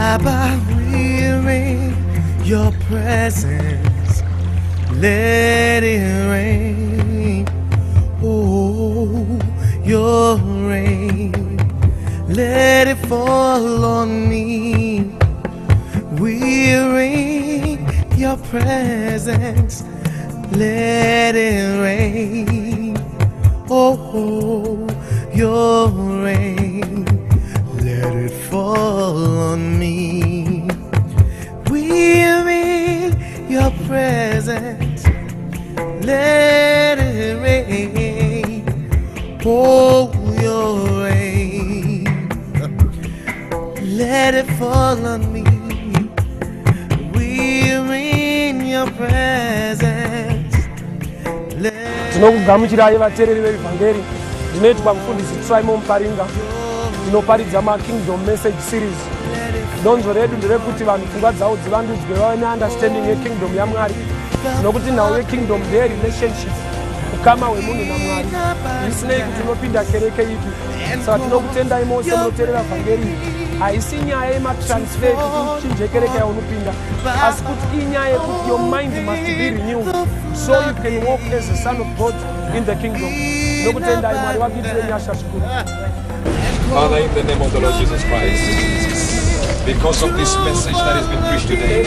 Baba, we're in your presence. Let it rain. Oh, your rain. Let it fall on me. We're in your presence. Let it rain. Oh, your rain. Let it fall on me. We're in your presence. Let it rain. Oh, your rain. Let it fall on me. We're in your presence. Tinokugamuchira vateereri vevhangeri zvinoitwa mufundisi Simon Paringa. Tinoparidza Kingdom Message Series. Donzo redu nderekuti vanhu pfungwa dzavo dzivandudzwe vave neunderstanding yekingdom yaMwari. Nokuti nhau yekingdom ndeyerelationship, ukama hwemunhu naMwari. Isinei kuti unopinda kereke ipi. Saka tinokutendai mose munoteerera vhangeri. Haisi nyaya yematransfer kuti uchinje kereke yaunopinda, asi kuti inyaya yekuti your mind must be renewed so you can walk as a son of God in the kingdom. Nokutendai Mwari vakuitire nyasha zvikuru. Father, in the name of the Lord Jesus Christ, because of this message that has been preached today,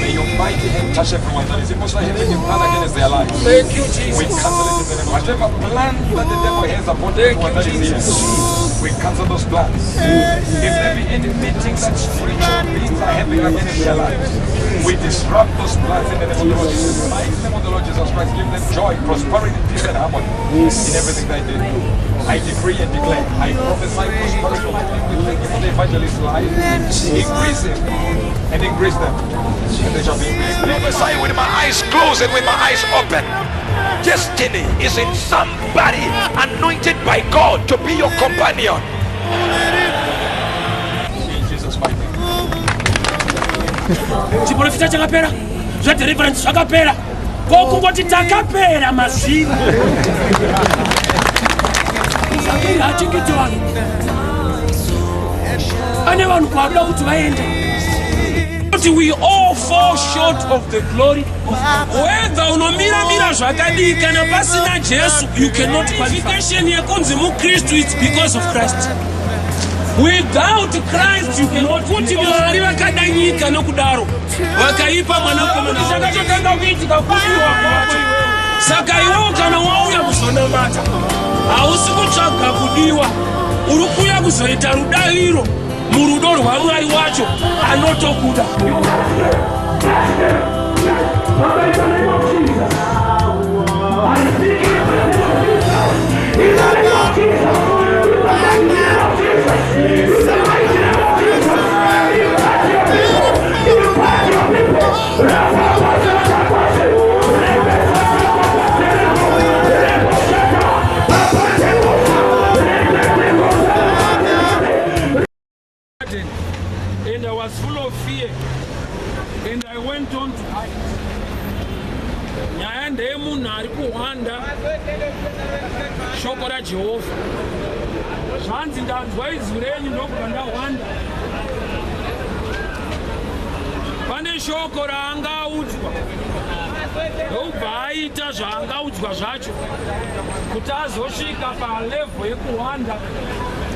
may your mighty hand touch everyone that is emotionally having a plan against their lives. Thank you, Jesus. We cancel it in the name of whatever plan that the devil has upon everyone that is here. We cancel those plans. If there be any meetings that spiritual beings are having against their lives, we disrupt those plans in the name of the Lord Jesus Christ. In the name of the Lord Jesus Christ, give them joy, prosperity, peace, and harmony in everything they do. I decree and declare, I prophesy prosperity. We thank you for the evangelist's life. Increase him and increase them. And they shall be increased. Prophesy with my eyes closed and with my eyes open. Destiny is in somebody anointed by God to be your companion. In Jesus' mighty name. Chiprofita chakapera, zva deliverance zvakapera. Kokungoti takapera mazviri. Achingitwa. Ane vanhu kwavida kuti vaende. We all fall short of the glory. Whether unomira zvakadii kana pasina Jesu, you cannot qualification yekunzi muKristu, it's because of Christ. Without Christ you cannot. Kuti Mwari vakadanyika nokudaro vakaipa mwanakomana chakatotanga kuitika kufiwa kwacho. Saka iwewe kana wauya kuzonamata hausi kutsvaga kudiwa, uri kuuya kuzoita rudaviro murudo rwaMwari wacho anotokuda. And I was full of fear, and I went on to hide. Nyaya ndeyemunhu ari kuhwanda shoko raJehovha. Zvanzi ndanzwa izwi renyu ndobva ndahwanda. Pane shoko raangaudzwa ndobva aita zvaangaudzwa zvacho kuti azosvika palevho yekuhwanda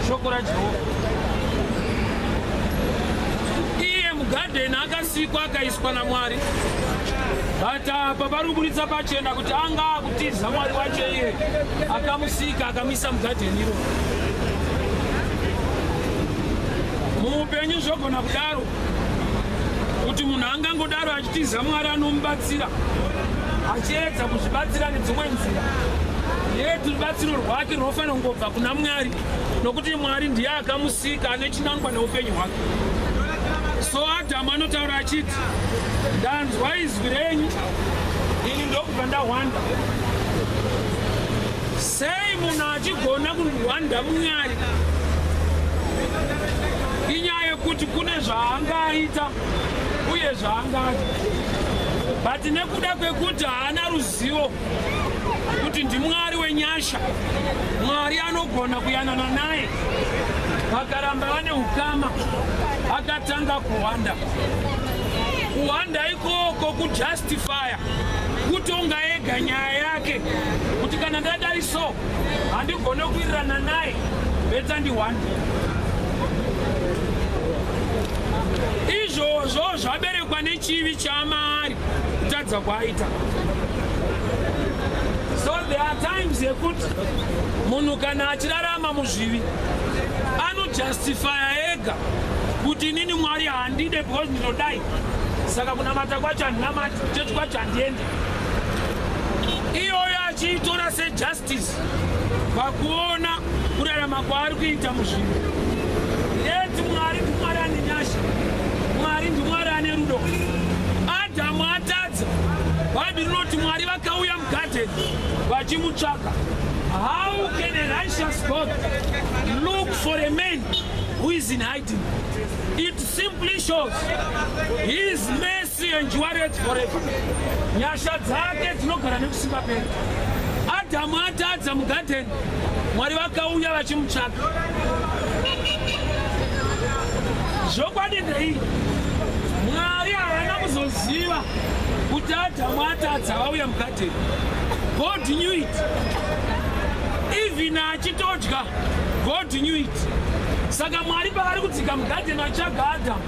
shoko raJehovha. Garden akasikwa akaiswa naMwari, but apa parikuburitsa pachena kuti anga akutiza Mwari wacho iye akamusika akamisa mugarden iro. Muupenyu zvogona kudaro kuti munhu angangodaro achitiza Mwari anomubatsira achiedza kuzvibatsira nedzimwe nzira. Yetu rubatsiro rwake runofanira kungobva kuna Mwari, nokuti Mwari ndiye akamusika ane chinangwa neupenyu hwake. So Adamu anotaura achiti, ndanzwa izwi renyu, ini ndobva ndahwanda. Sei munhu achigona kuhwanda Mwari? Inyaya yekuti kune zvaangaita uye zvaangati. But nekuda kwekuti haana ruzivo kuti ndiMwari wenyasha, Mwari anogona kuyanana naye. Vakaramba vane ukama, akati akatanga kuhwanda. Kuhwanda ikoko kujustifya kutonga ega nyaya yake kuti kana ndadai so handigone kuwirirana naye beta ndihwanda. Izvozvo zvaberekwa nechivi chaMwari kutadza kwaita. So there are times yekuti munhu kana achirarama muzvivi anojustifya ega kuti inini Mwari handide because ndinodai, saka kunamata kwacho handinamati, chechi kwacho handiende. Iyoyo achiitora sejustice pakuona kurarama kwaari kuita muzvivi. Yeti Mwari ndiMwari ane nyasha, Mwari ndiMwari ane rudo. Adhamu atadza, Bhaibheri rinoti Mwari vakauya mugadheni vachimutsvaka. How can a righteous God look for a man who is in hiding? It simply shows his mercy endureth forever. Nyasha dzake dzinogara nekusingaperi. Adhamu atadza mugadheni, Mwari vakauya vachimutsvaka. Zvokwadi ndei, Mwari havana kuzoziva kuti Adhamu atadza vauya mugadheni. God knew it. Even achitodya, God knew it. Saka Mwari pavari kudzika mugadheni atsvaga Adhamu,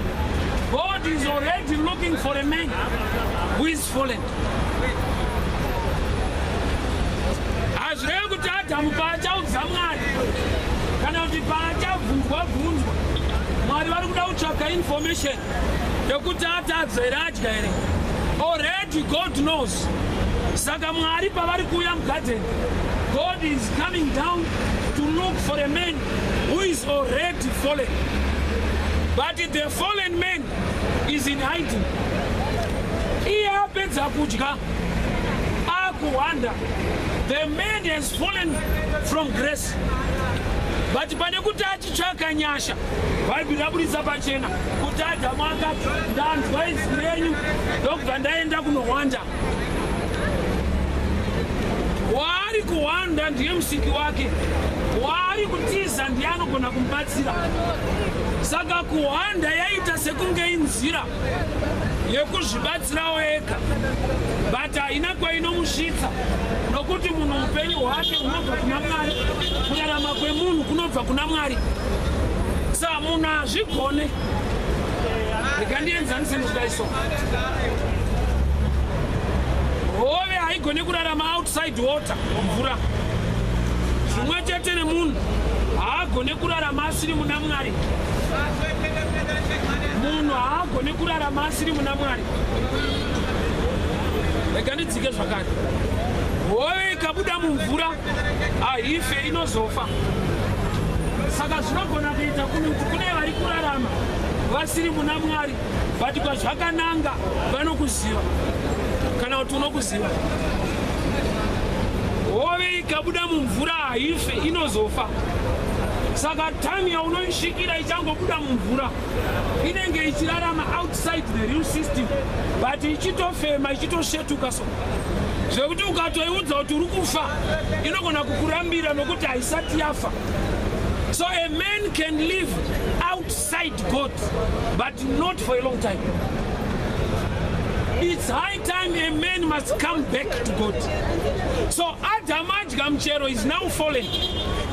God is already looking for a man who is fallen. Hazvirevi kuti Adhamu paachaudza Mwari kana kuti paachabvunzwa Mwari vari kuda kutsvaka information yekuti atadza here adya here. Already God knows. Saka Mwari pavari kuuya mugadheni, God is coming down to look for a man who is already fallen. But the fallen man is in hiding. Iye apedza kudya akuhwanda, the man has fallen from grace. But pane kuti achitsvaka nyasha, Bhaibheri raburitsa pachena kuti Adhamu akati ndanzwa izwi renyu ndokubva ndaenda kunohwanda. Waari kuhwanda ndiye musiki wake, waari kutiza ndiye anogona kumubatsira. Saka kuhwanda yaita sekunge inzira yekuzvibatsirawo ega, but haina kwainomusvitsa, nokuti munhu upenyu hwake hunobva kuna Mwari, kurarama kwemunhu kunobva kuna Mwari. Saka munhu hazvigone. Rekandienzanise nezvidaiso. Hove haigone kurarama outside water, mvura. Zvimwe chete nemunhu haagone kurarama asiri muna Mwari. Munhu haagone kurarama asiri muna Mwari. Rekandidzike zvakare. Hove ikabuda mumvura haife, inozofa. Saka zvinogona kuita kuti kune vari kurarama vasiri muna Mwari, but kwazvakananga vanokuziva kana kuti unokuziva. Hove ikabuda mumvura haife, inozofa. Saka time yaunoisvikira ichangobuda mumvura inenge ichirarama outside the real system, but ichitofema ichitoshetuka. So zvekuti ukatoiudza kuti uri kufa inogona kukurambira nokuti haisati yafa. So a man can live outside God, but not for a long time. It's high time a man must come back to God. So Adhamu adya muchero is now fallen,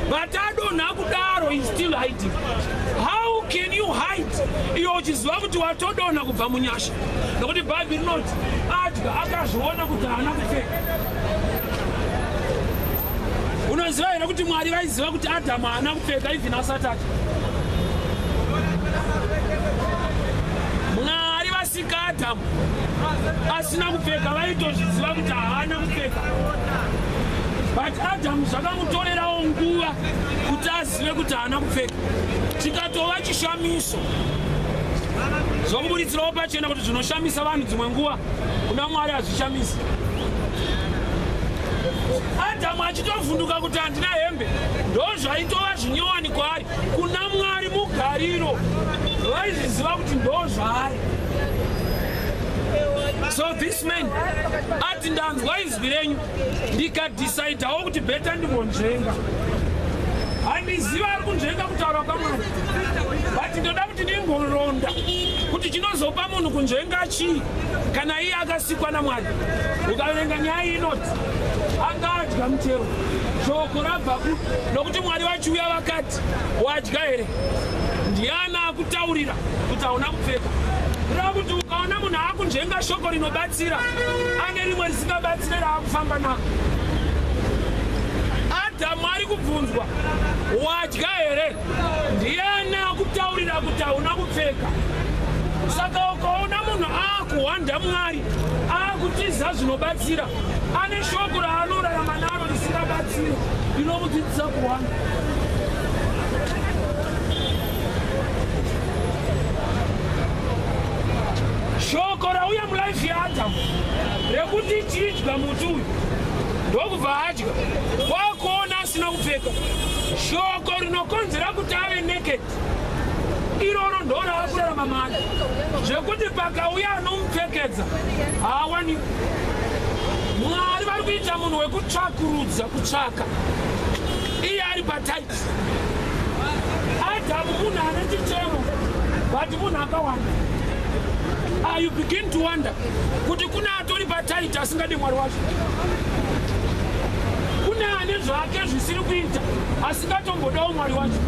but adonha kudaro is still hiding. How can you hide? Iwe uchiziva kuti watodonha kubva munyasha, nokuti Bhaibheri rinoti adya akazviona kuti haana kupfeka. Unoziva here kuti Mwari vaiziva kuti Adhamu haana kupfeka even asati adya? Mwari vasika Adhamu asina kupfeka vaitozviziva kuti haana kupfeka, but Adhamu zvakamutorerawo nguva kuti azive kuti haana kupfeka. Chikatova chishamiso zvokuburitsirawo pachena kuti zvinoshamisa vanhu dzimwe nguva kuna Mwari hazvishamisi. Adhamu achitovhunduka kuti handina hembe, ndozvaitova zvinyowani kwaari. Kuna Mwari mugariro vaizviziva kuti ndozvaari. So this man ati ndanzwa izwi renyu ndikadhicaidawo kuti bheta ndimbonzvenga. Handiziva ari kunzvenga kutaura kwaMwari, but ndoda kuti ndimboronda kuti chinozopa munhu kunzvenga chii kana iye akasikwa naMwari. Ukaverenga nyaya inoti anga adya muchero, shoko rabva nokuti Mwari vachiuya vakati wadya here, ndiani akutaurira kuti hauna kupfeka. Kureva kuti ukaona munhu akunzvenga shoko rinobatsira ane rimwe risingabatsire raakufamba nako. Adhamu ari kubvunzwa wadya here, ndiani akutaurira kuti hauna kupfeka. Saka ukaona munhu akuhwanda Mwari, akutiza zvinobatsira, ane shoko raanorarama naro risingabatsiri, rinomudzidzisa kuhwanda. Shoko rauya mulaifi yaAdhamu rekuti chidya muti uyu, ndokubva adya, kwakuona asina kupfeka. Shoko rinokonzera kuti ave naked, iroro ndo raakurarama mari, zvekuti pakauya anomupfekedza haawani. Mwari vari kuita munhu wekutsvakurudza, kutsvaka, iye ari pataiti. Adhamu munhu ane chichemo, but munhu akawanda. You begin to wonder kuti kuna atori pataiti asingadi Mwari wacho, kuna ane zvake zvisiri kuita asingatombodawo Mwari wacho.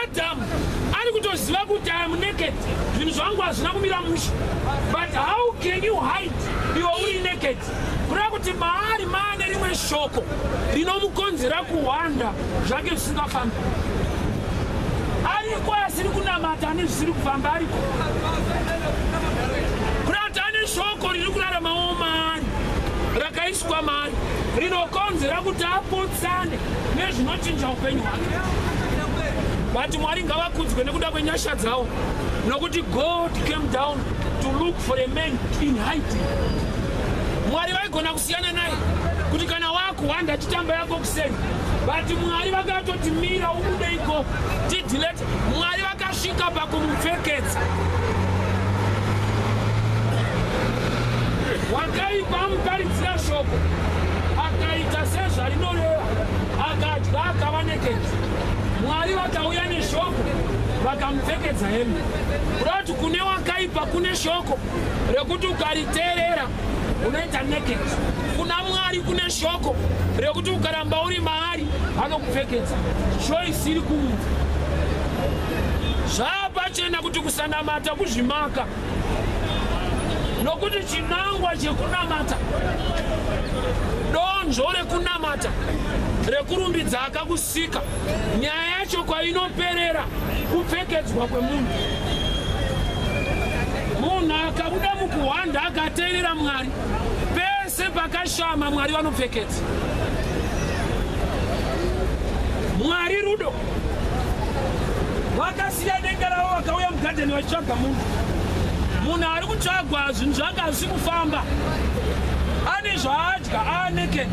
Adhamu ari kutoziva kuti I am naked, zvinhu zvangu hazvina kumira mushe, but how can you hide iwe uri naked? Kureva kuti maari maane rimwe shoko rinomukonzera kuhwanda zvake zvisingafambi. Ariko asiri kunamata ane zvisiri kufamba ariko. Kurati ane shoko riri kuraramawo maari, rakaiswa maari, rinokonzera kuti apotsane nezvinochinja upenyu hwake. But Mwari ngavakudzwe nekuda kwenyasha dzawo, nokuti God came down to look for a man in hiding. Mwari vaigona kusiyana naye kuti kana wakuhwanda chitamba yako kuseni, but Mwari vakatoti mira ubude iko tidilete. Mwari vakasvika pakumupfekedza. Wakaipa amuparidzira shoko, akaita sezvarinoreva, akadya akava naked. Mwari vakauya neshoko vakamupfekedza hembe. Kurati kune wakaipa kune shoko rekuti ukariteerera unoita naked. Kuna Mwari kune shoko rekuti ukaramba uri maari anokupfekedza. Choice iri kumunhu. Zvapachena kuti kusanamata kuzvimaka, nokuti chinangwa chekunamata, donzvo rekunamata, rekurumbidza akakusika, nyaya yacho kwainoperera kupfekedzwa kwemunhu. Munhu akabuda mukuhwanda akateerera Mwari, pese pakashama Mwari vanopfekedza. Mwari rudo, vakasiya denga ravo vakauya mugadheni vachitsvaga munhu. Munhu ari kutsvagwa zvinhu zvake hazvisi kufamba, ane zvaadya, anaked.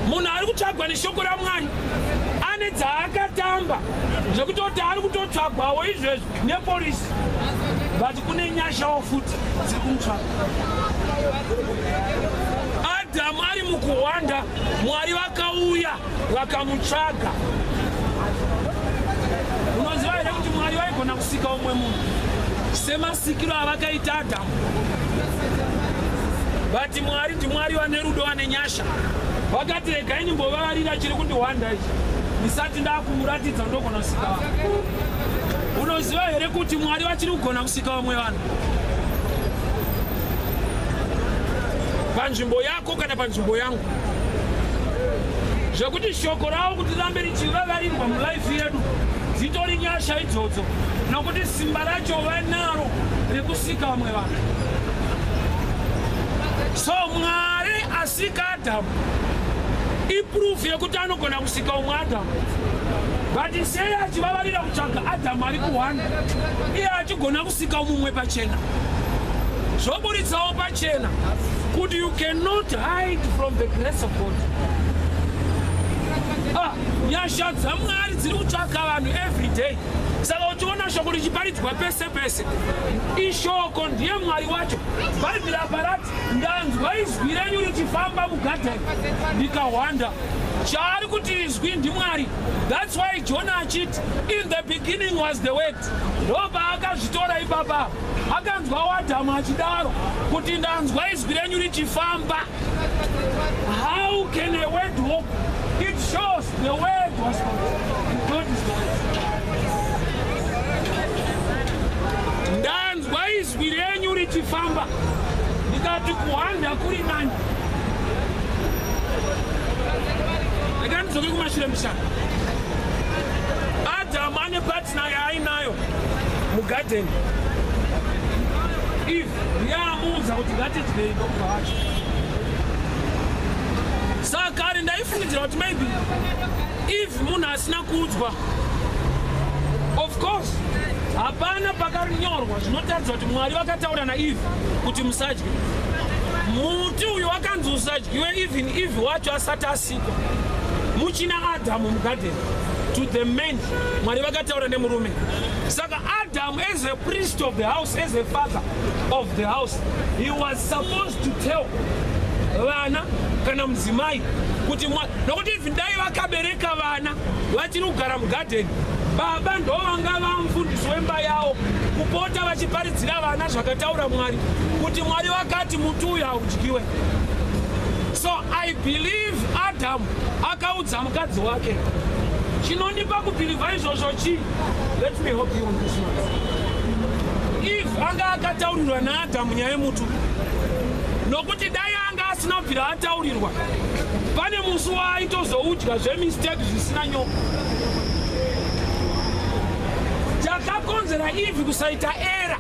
Munhu ari kutsvagwa neshoko raMwari, ane dzaakatamba zvekutoti ari kutotsvagwawo izvezvi nepolisi, but kune nyashawo futi dziri kumutsvaga. Adhamu ari mukuhwanda, Mwari vakauya vakamutsvaga. Unoziva here kuti Mwari vaigona kusika umwe munhu semasikiro avakaita Adhamu, but Mwari ndiMwari vane rudo vane nyasha. Vakati regai nimbovarira chiri kundihwanda ichi, ndisati ndakumuratidza ndogona kusika vanhu. Unoziva here kuti Mwari vachiri kugona kusika vamwe vanhu panzvimbo yako kana panzvimbo yangu, zvekuti shoko ravo kuti rambe richivavarirwa mulaifi yedu dzitori nyasha idzodzo, nokuti simba racho vanaro rekusika vamwe vanhu. So Mwari asika Adhamu iproof yekuti anogona kusika umwe Adhamu, but sei achivavarira kutsvaga Adhamu ari kuhwanda, iye achigona kusika mumwe pachena. Zvoburitsawo pachena kuti you cannot hide from the grace of God. Nyasha dzaMwari dziri kutsvaka vanhu every day. Saka uchiona shoko richiparidzwa pese pese, ishoko ndiye Mwari wacho. Bhaibheri apa rati ndanzwa izwi renyu richifamba mugadheni ndikahwanda. chaari kuti izwi ndiMwari. That's why Jonah achiti in the beginning was the word. Ndoba akazvitora ipapa akanzwa Adhamu achidaro kuti ndanzwa izwi renyu richifamba. How can a word walk? It shows the word was God is the word. Ndanzwa izwi renyu richifamba. Ndikati kuhanda kuri nani. Ndikati kumashure mishana. Adhamu ane partner yaainayo mugarden. Eve yamuudza kuti ngatidye ndokufa wacho. Saka ari ndaifungidzira kuti maybe Eve munhu asina kuudzwa. Of course hapana pakanyorwa zvinotaridza kuti Mwari vakataura naEve kuti musadye. Muti uyu wakanzi usadyiwe even Eve wacho asati asikwa. Muchina Adhamu mugarden. To the men, Mwari vakataura nemurume. Saka Adam, as a priest of the house, as a father of the house, he was supposed to tell vana kana mudzimai kuti nokuti even dai vakabereka vana vachiri kugara mugarden, baba ndo vanga vamufundisi wemba yavo kupota vachiparidzira vana zvakataura Mwari kuti Mwari vakati muti uyu haudyiwe. So I believe Adam akaudza mukadzi wake. Chinondipa kubhilivha izvozvo chii? Let me help you on this one. If anga akataurirwa naAdhamu nyaya yemutu, nokuti dai anga asina kubvira ataurirwa, pane musi waaitozoudya zvemistake zvisina nyoko. Chakakonzera Eve kusaita era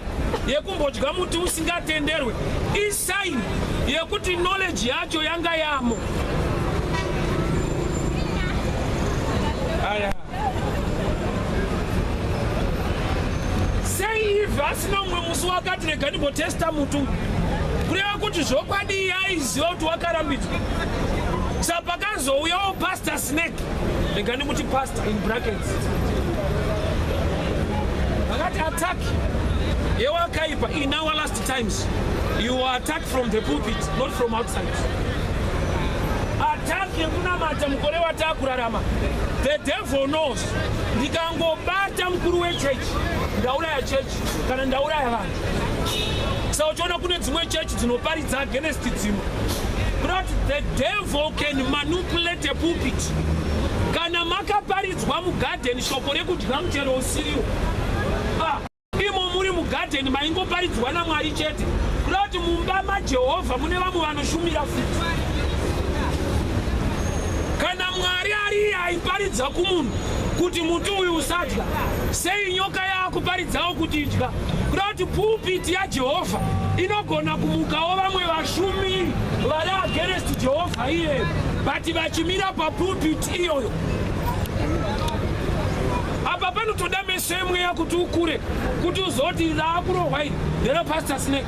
yekumbodya muti usingatenderwe isaini yekuti knowledge yacho yanga yamo. Sei Eve asina umwe musi wakati rega ndimbotesta mutu kureva kuti zvokwadi aiziva kuti wakarambidzwa. Saka pakazouyawo Pastor Snake, rega ndimuti pastor in brackets, vakati attack yewakaipa. In our last times you were attacked from the pulpit, not from outside. Attack yekunamata mukore watakurarama. The devil knows. Ndikangobata mukuru wechechi ndauraya chechi kana ndauraya vanhu. Saka uchiona kune dzimwe chechi dzinoparidza against dzimwe. But the devil can manipulate a pulpit. Kana makaparidzwa mugarden shoko rekudya muchero usiriwo, imo muri mugarden maingoparidzwa naMwari chete. Kuti mumba maJehovha mune vamwe vanoshumira futi. Kana Mwari ari aiparidza kumunhu kuti muti uyu usadya, sei nyoka yaakuparidzawo kuti idya? Kuti pulpit yaJehovha inogona kumukawo vamwe vashumiri vari against Jehovha iyeyo, but vachimira papulpit iyoyo. Apa panotoda meso yemweya kuti ukure, kuti uzoti raakurohwa iri ndere Pastor Snake.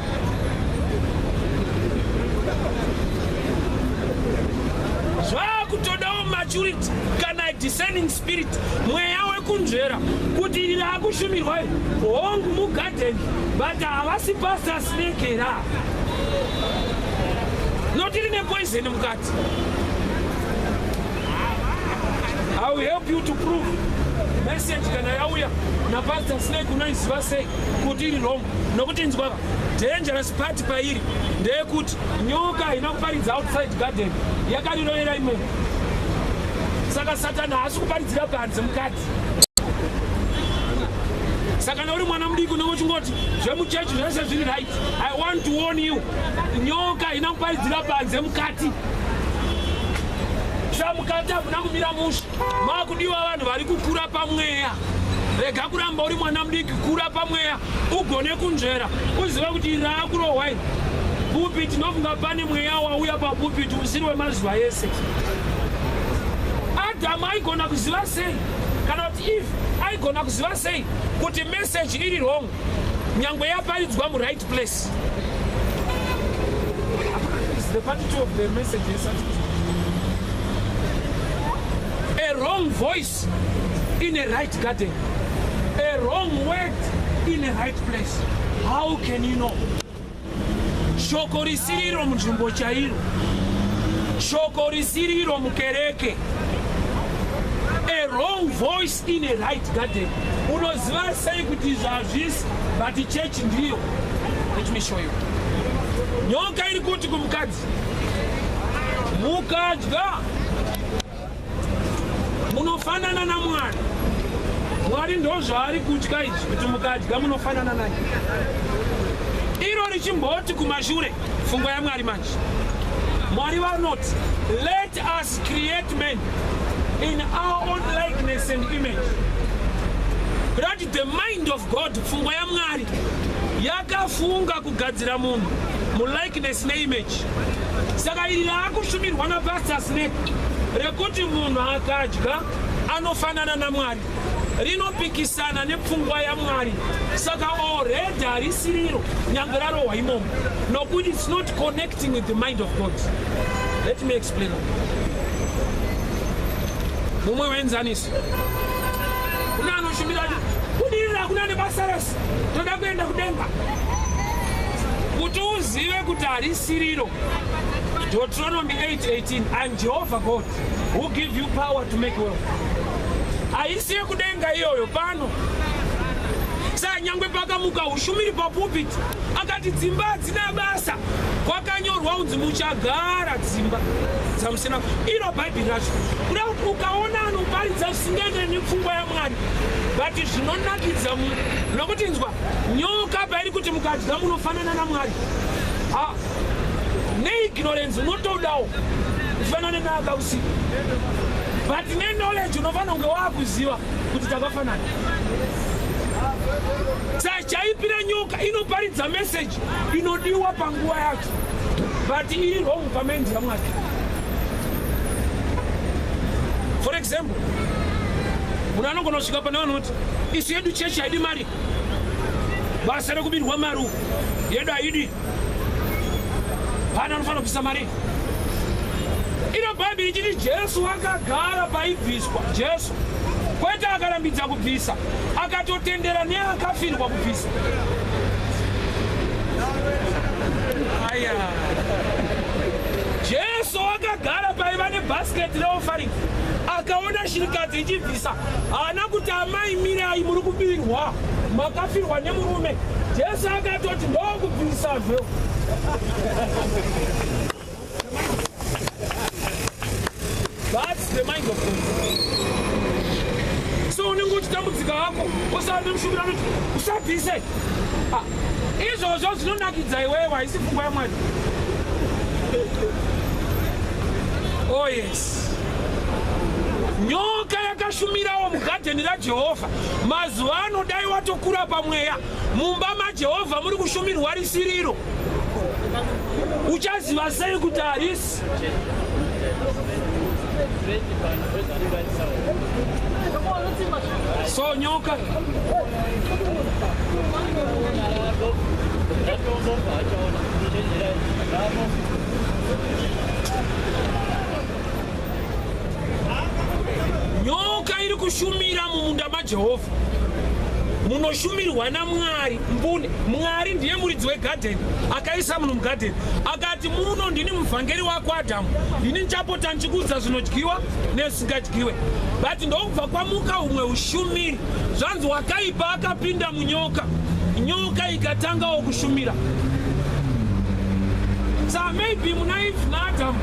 Zvakutodawo maturity kana discerning spirit, mweya wekunzvera kuti iri rakushumirwa hongu mugarden, but havasi Pastor Snake ra. Noti rine poison mukati. I will help you to prove message kana yauya na Pastor Snake unoiziva sei kuti iri wrong. Nokuti nzwaka dangerous part pairi ndeyekuti nyoka inokuparidza outside garden yakarirovera imwe. Saka Satani haasi kuparidzira panze mukati. Saka nauri mwana mudiki unongochingoti zvemuchechi zvese zviri right, I want to warn you, nyoka inokuparidzira panze mukati. Mukati hakuna kumira musha, makudiwa vanhu vari kukura pamweya. Rega kuramba uri mwana mudiki, kura pamweya, ugone kunzvera, uzive kuti raakurohwa iri. Pulpit nofunga pane mweya wauya papulpit usiri wemazuva ese. Adhamu aigona kuziva sei, kana kuti Eve aigona kuziva sei kuti message iri wrong nyangwe yaparidzwa mu right place? It's the part two of the message is a wrong voice in a right garden, a wrong word in a right place. How can you know? Shoko risiriro munzvimbo chairo, shoko risiriro mukereke, wrong voice in a right garden. Unoziva sei kuti zvazvisi, but church ndiyo. Let me show you. Nyoka iri kuti kumukadzi, mukadya munofanana naMwari. Mwari ndo zvaari kutya izvi kuti mukadya munofanana naye. Iro richimboti kumashure fungo yaMwari manje. Mwari vanoti, let us create men in our own likeness and image. That the mind of God, fungo yaMwari, yakafunga kugadzira munhu mulikeness neimage. Saka iri rakushumirwa naPastor Snake rekuti munhu akadya anofanana naMwari rinopikisana nepfungwa yaMwari. Saka already harisiriro nyange rarohwa imomo, nokuti it's not connecting with the mind of God. Let me explain. Mumwe wenzaniso kuna anoshumira kudirira kuna nebasa rese toda kuenda kudenga, kuti uzive kuti harisiriro. Deuteronomy 8:18, I'm Jehovah God who give you power to make wealth. Aisiye kudenga iyoyo pano. Sa nyangwe pakamuka ushumiri papulpit akati dzimba hadzina basa, kwakanyorwa unzi muchagara dzimba dzamusina. Iro Bhaibheri racho kuda kuti ukaona anoparidza zvisingaenderi nepfungwa yaMwari, but zvinonakidza munhu, nokuti nzwa nyoka pairi kuti mukadya munofanana naMwari. Neignorance unotodawo kufanana naakausiku, but neknowledge unofanira kunge waakuziva kuti takafanana. Saka chaipira nyoka inoparidza message inodiwa panguva yacho, but iri wrong pamind yaMwari. For example, munhu anogona kusvika pane vanoti isu yedu chechi haidi mari, basa rekubirwa maru yedu haidi, pana anofanira kubvisa mari. Ino Bhaibheri ichiti Jesu akagara paibviswa. Jesu kwete akarambidza kubvisa, akatotendera neakafirwa kubvisa. Aya, Jesu akagara paiva nebhasiketi reofaring, akaona shirikadzi ichibvisa, haana kuti amai mirai muri kubirwa makafirwa nemurume. Jesu akatoti ndokubvisa zvo. That's the mind of God. So unenge uchitambudzika hako usaende mushumira kuti usabvise. Izvozvo zvinonakidza iwewe, haisi pfungwa yaMwari. Oh yes. Nyoka yakashumirawo mugadheni raJehovha. Mazuva ano dai watokura pamweya, mumba maJehovha muri kushumirwa risiriro. Uchaziva sei kuti harisi? So nyoka nyoka iri kushumira mumunda maJehovha, munoshumirwa naMwari. Mbune Mwari ndiye muridzi wegadheni, akaisa munhu mugadheni akati muno ndini muvhangeri wako Adhamu, ndini ndichapota ndichikuudza zvinodyiwa nezvisingadyiwe. But ndokubva kwamuka umwe ushumiri, zvanzi wakaipa akapinda munyoka, nyoka ikatangawo kushumira. So maybe muna Eve naAdhamu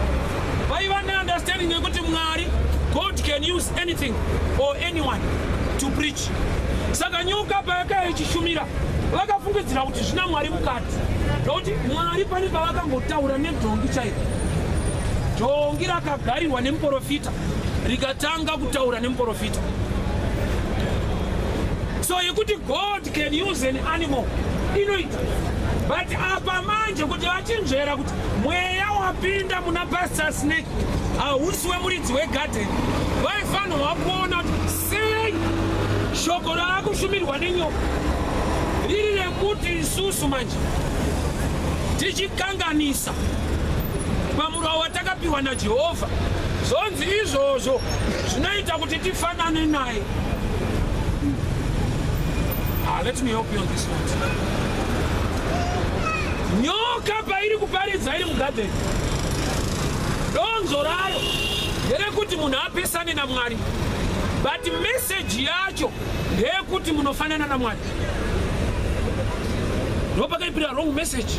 vaiva neunderstanding yekuti Mwari, God can use anything or anyone to preach. Saka nyoka payakaya ichishumira vakafungidzira kuti zvina Mwari mukati, nokuti Mwari pane pavakangotaura nedhongi chairo. Dhongi rakagarirwa nemuprofita rikatanga kutaura nemuprofita. So yekuti God can use an animal inoita, but apa manje kuti vachinzvera kuti mweya wapinda muna Pastor Snake hausi wemuridzi wegadheni, vaifanirwa kuona kuti sei shoko raakushumirwa nenyoka riri rekuti isusu manje tichikanganisa pamurwa watakapiwa naJehovha, zonzi izvozvo zvinoita kuti tifanane naye. Let me help you on this one. Nyoka pairi kuparidza iri mugadheni, donzo rayo nderekuti munhu apesane naMwari. but message yacho ndeyekuti munofanana naMwari. Ndo pakaipira wrong message,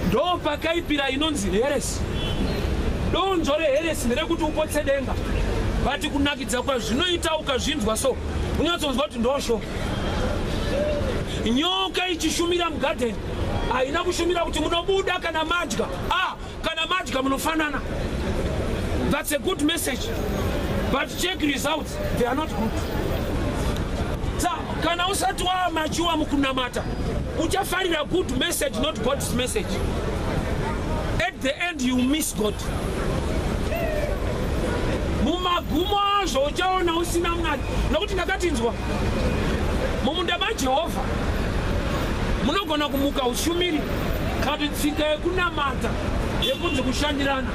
ndo pakaipira inonzi heresi. Donzo reheresi nderekuti upotse denga, but kunakidza kwazvinoita ukazvinzwa so unyatsonzwa kuti ndosho. Nyoka ichishumira mugadheni haina kushumira kuti munobuda kana madya, kana madya munofanana. That's a good message, but check results, they are not good. Sa kana usati wamachiwa mukunamata uchafarira good message, not God's message. At the end you miss God. Mumagumo azvo uchaona usina Mwari, nokuti ndakatinzwa mumunda maJehovha munogona kumuka ushumiri kana tsika yekunamata yekunzi kushandirana,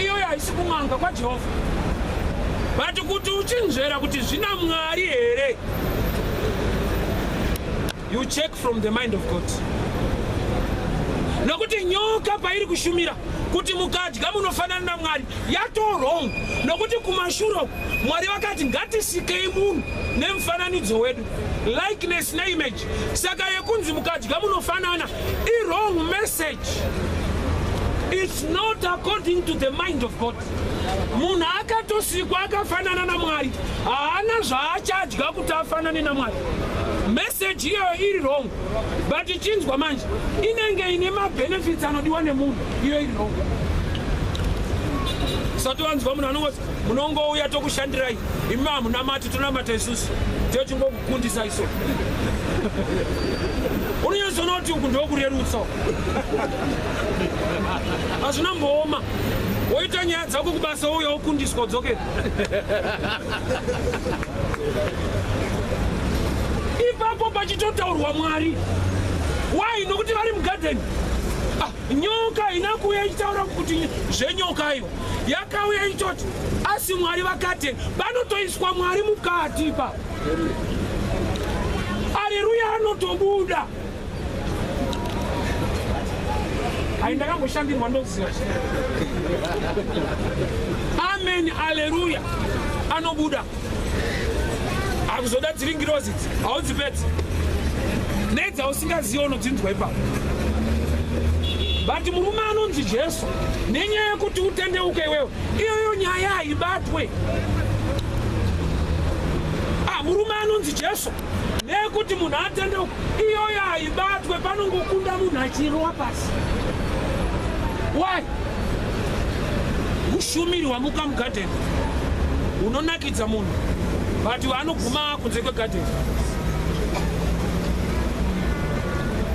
iyoyo haisi kumwanga kwaJehovha. But kuti uchinzvera kuti zvina Mwari here, you check from the mind of God. Nokuti nyoka pairi kushumira kuti mukadya munofanana naMwari yato wrong. Nokuti kumashuro Mwari vakati ngatisikei munhu nemufananidzo wedu, likeness na image. Saka yekunzi mukadya munofanana i wrong message. It's not according to the mind of God. Munhu akatosikwa akafanana naMwari haana zvaachadya kuti afanane naMwari. Message iyo iri wrong, but ichinzwa manje inenge ine mabenefits anodiwa nemunhu, iyo iri wrong. Sati wanzwa munhu anongoti munongouya tokushandirai, imi hamunamati tonamata isusu, techingokukundisa iso. Unonyazonoti uku ndokurerutsa, hazvina mbooma. Woita nyaya dzako kubasa uya wokundiswa udzokera. Ipapo pachitotaurwa Mwari. Why? Nokuti vari mugadheni. Nyoka inakuya ichitaura kuti zvenyoka iyo yakauya ichoti asi Mwari vakati panotoiswa Mwari mukati pa. Haleluya, anotobuda. Ndakangoshandirwa ndoziva. Amen, haleluya, anobuda. Akuzoda dziringirozi haudzipedzi nedza usingazivi unodzinzwa ipapo. But murume anonzi Jesu, nenyaya yekuti utendeuke iwewe, iyoyo nyaya haibatwe. Murume anonzi Jesu, neyekuti munhu atendeuke, iyoyo haibatwe. Panongokunda munhu achirwa pasi. Why? Ushumiri hwamuka mugadheni unonakidza munhu, but vanoguma kunze kwegadheni.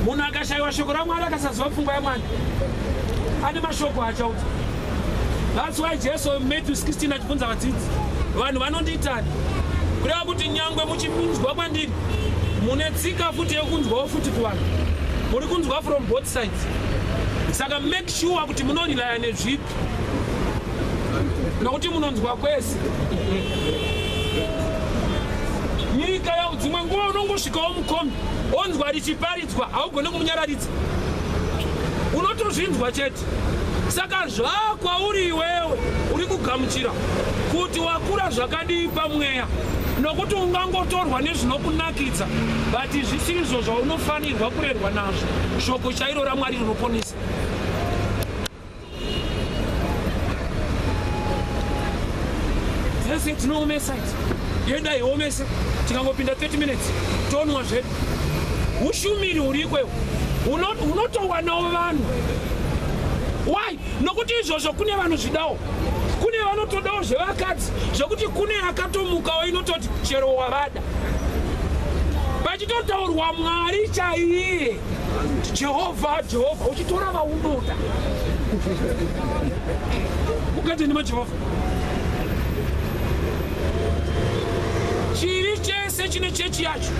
Munhu akashayiwa shoko raMwari akasaziva pfungwa yaMwari ane mashoko achaudza. That's why Jesu Matthew 16 achibvunza vadzidzi, vanhu vanondiitani? Kureva kuti nyangwe muchiminzwa kwandiri mune tsika futi yekunzwawo futi kuvanhu, muri kunzwa from both sides. Saka make sure kuti munoriraya nezvipi, nokuti munonzwa kwese. Nyika yau dzimwe nguva unongosvikawo mukomi onzwa richiparidzwa haugone kumunyararidza, unotozvinzwa chete. Saka zvakwauri iwewe uri kugamuchira kuti wakura zvakadii pamweya, nokuti ungangotorwa nezvinokunakidza, but zvisizvo zvaunofanirwa kurerwa nazvo. Shoko chairo raMwari rinoponesa. Dzese tinoomesa idzi, yenda iomese, tikangopinda 30 minutes tonwa zvedu. Ushumiri huri ikweyo unotowanawo vanhu. Why? Nokuti izvozvo kune vanhu zvidawo, kune vanotodawo zvevakadzi, zvokuti kune akatomukawo inototi chero wavada. Pachitotaurwa Mwari chaiye, Jehovha, Jehovha, uchitora vaunoda. Mugadheni maJehovha. Chivi chese chine chechi yacho.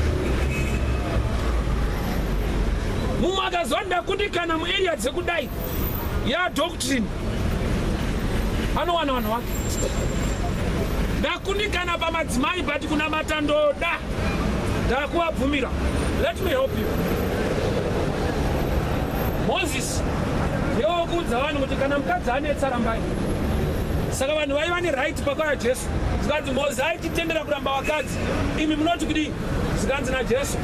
Mumagazwa ndakundikana muarea dzekudai ya doctrine anowana vanhu vake. Ndakundikana pamadzimai but kuna matandoda ndakuvabvumira. Let me help you. Moses yewokuudza vanhu kuti kana mukadzi anetsa rambai. saka vanhu vaiva neright pakauya Jesu. Zikanzi Mozisi aititendera kuramba vakadzi, imi munoti kudii? Zikanzi naJesu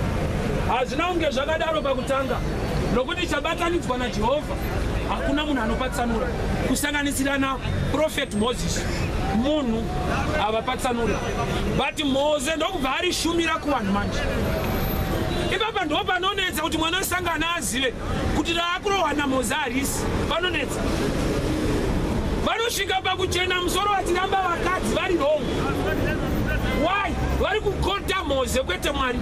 hazvina kunge zvakadaro pakutanga, nokuti chabatanidzwa naJehovha hakuna munhu anopatsanura, kusanganisira naProfet Mozisi. Munhu havapatsanura, but Mose ndokubva arishumira kuvanhu manje. Ipapa ndo panonetsa kuti mwana wesangana azive kuti raakurohwa naMozisi harisi. Panonetsa vanosvika pakuchena musoro vatiramba vakadzi vari wrong. Why? Vari kukota Mose kwete Mwari.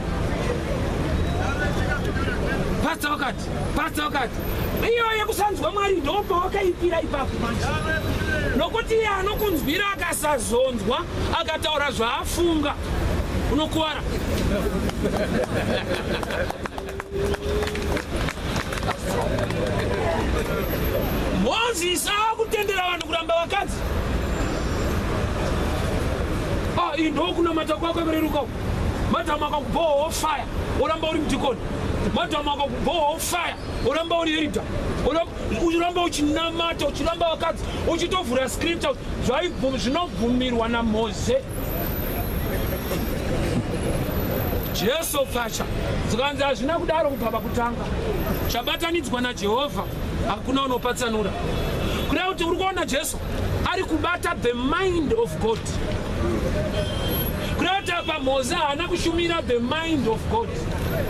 Pastor wakati iyo yekusanzwa Mwari ndo pawakaipira ipapo manje, nokuti iye anokunzwira akasazonzwa akataura zvaafunga unokuwara. Mozisi akutendera vanhu kuramba vakadzi. Iyi ndo kunamata kwako kureruka. Madhamu akakubowa fire uramba uri mudhikoni. Madhamu akakubowa fire uramba uri elder. Uramba uchinamata uchiramba vakadzi uchitovhura scripture zvinobvumirwa naMose. Jesu pacha zikanzi hazvina kudaro kubva pakutanga. Chabatanidzwa naJehovha hakuna unopatsanura. Kureva kuti uri kuona Jesu ari kubata the mind of God. Kureva kuti apa Mose haana kushumira the mind of God,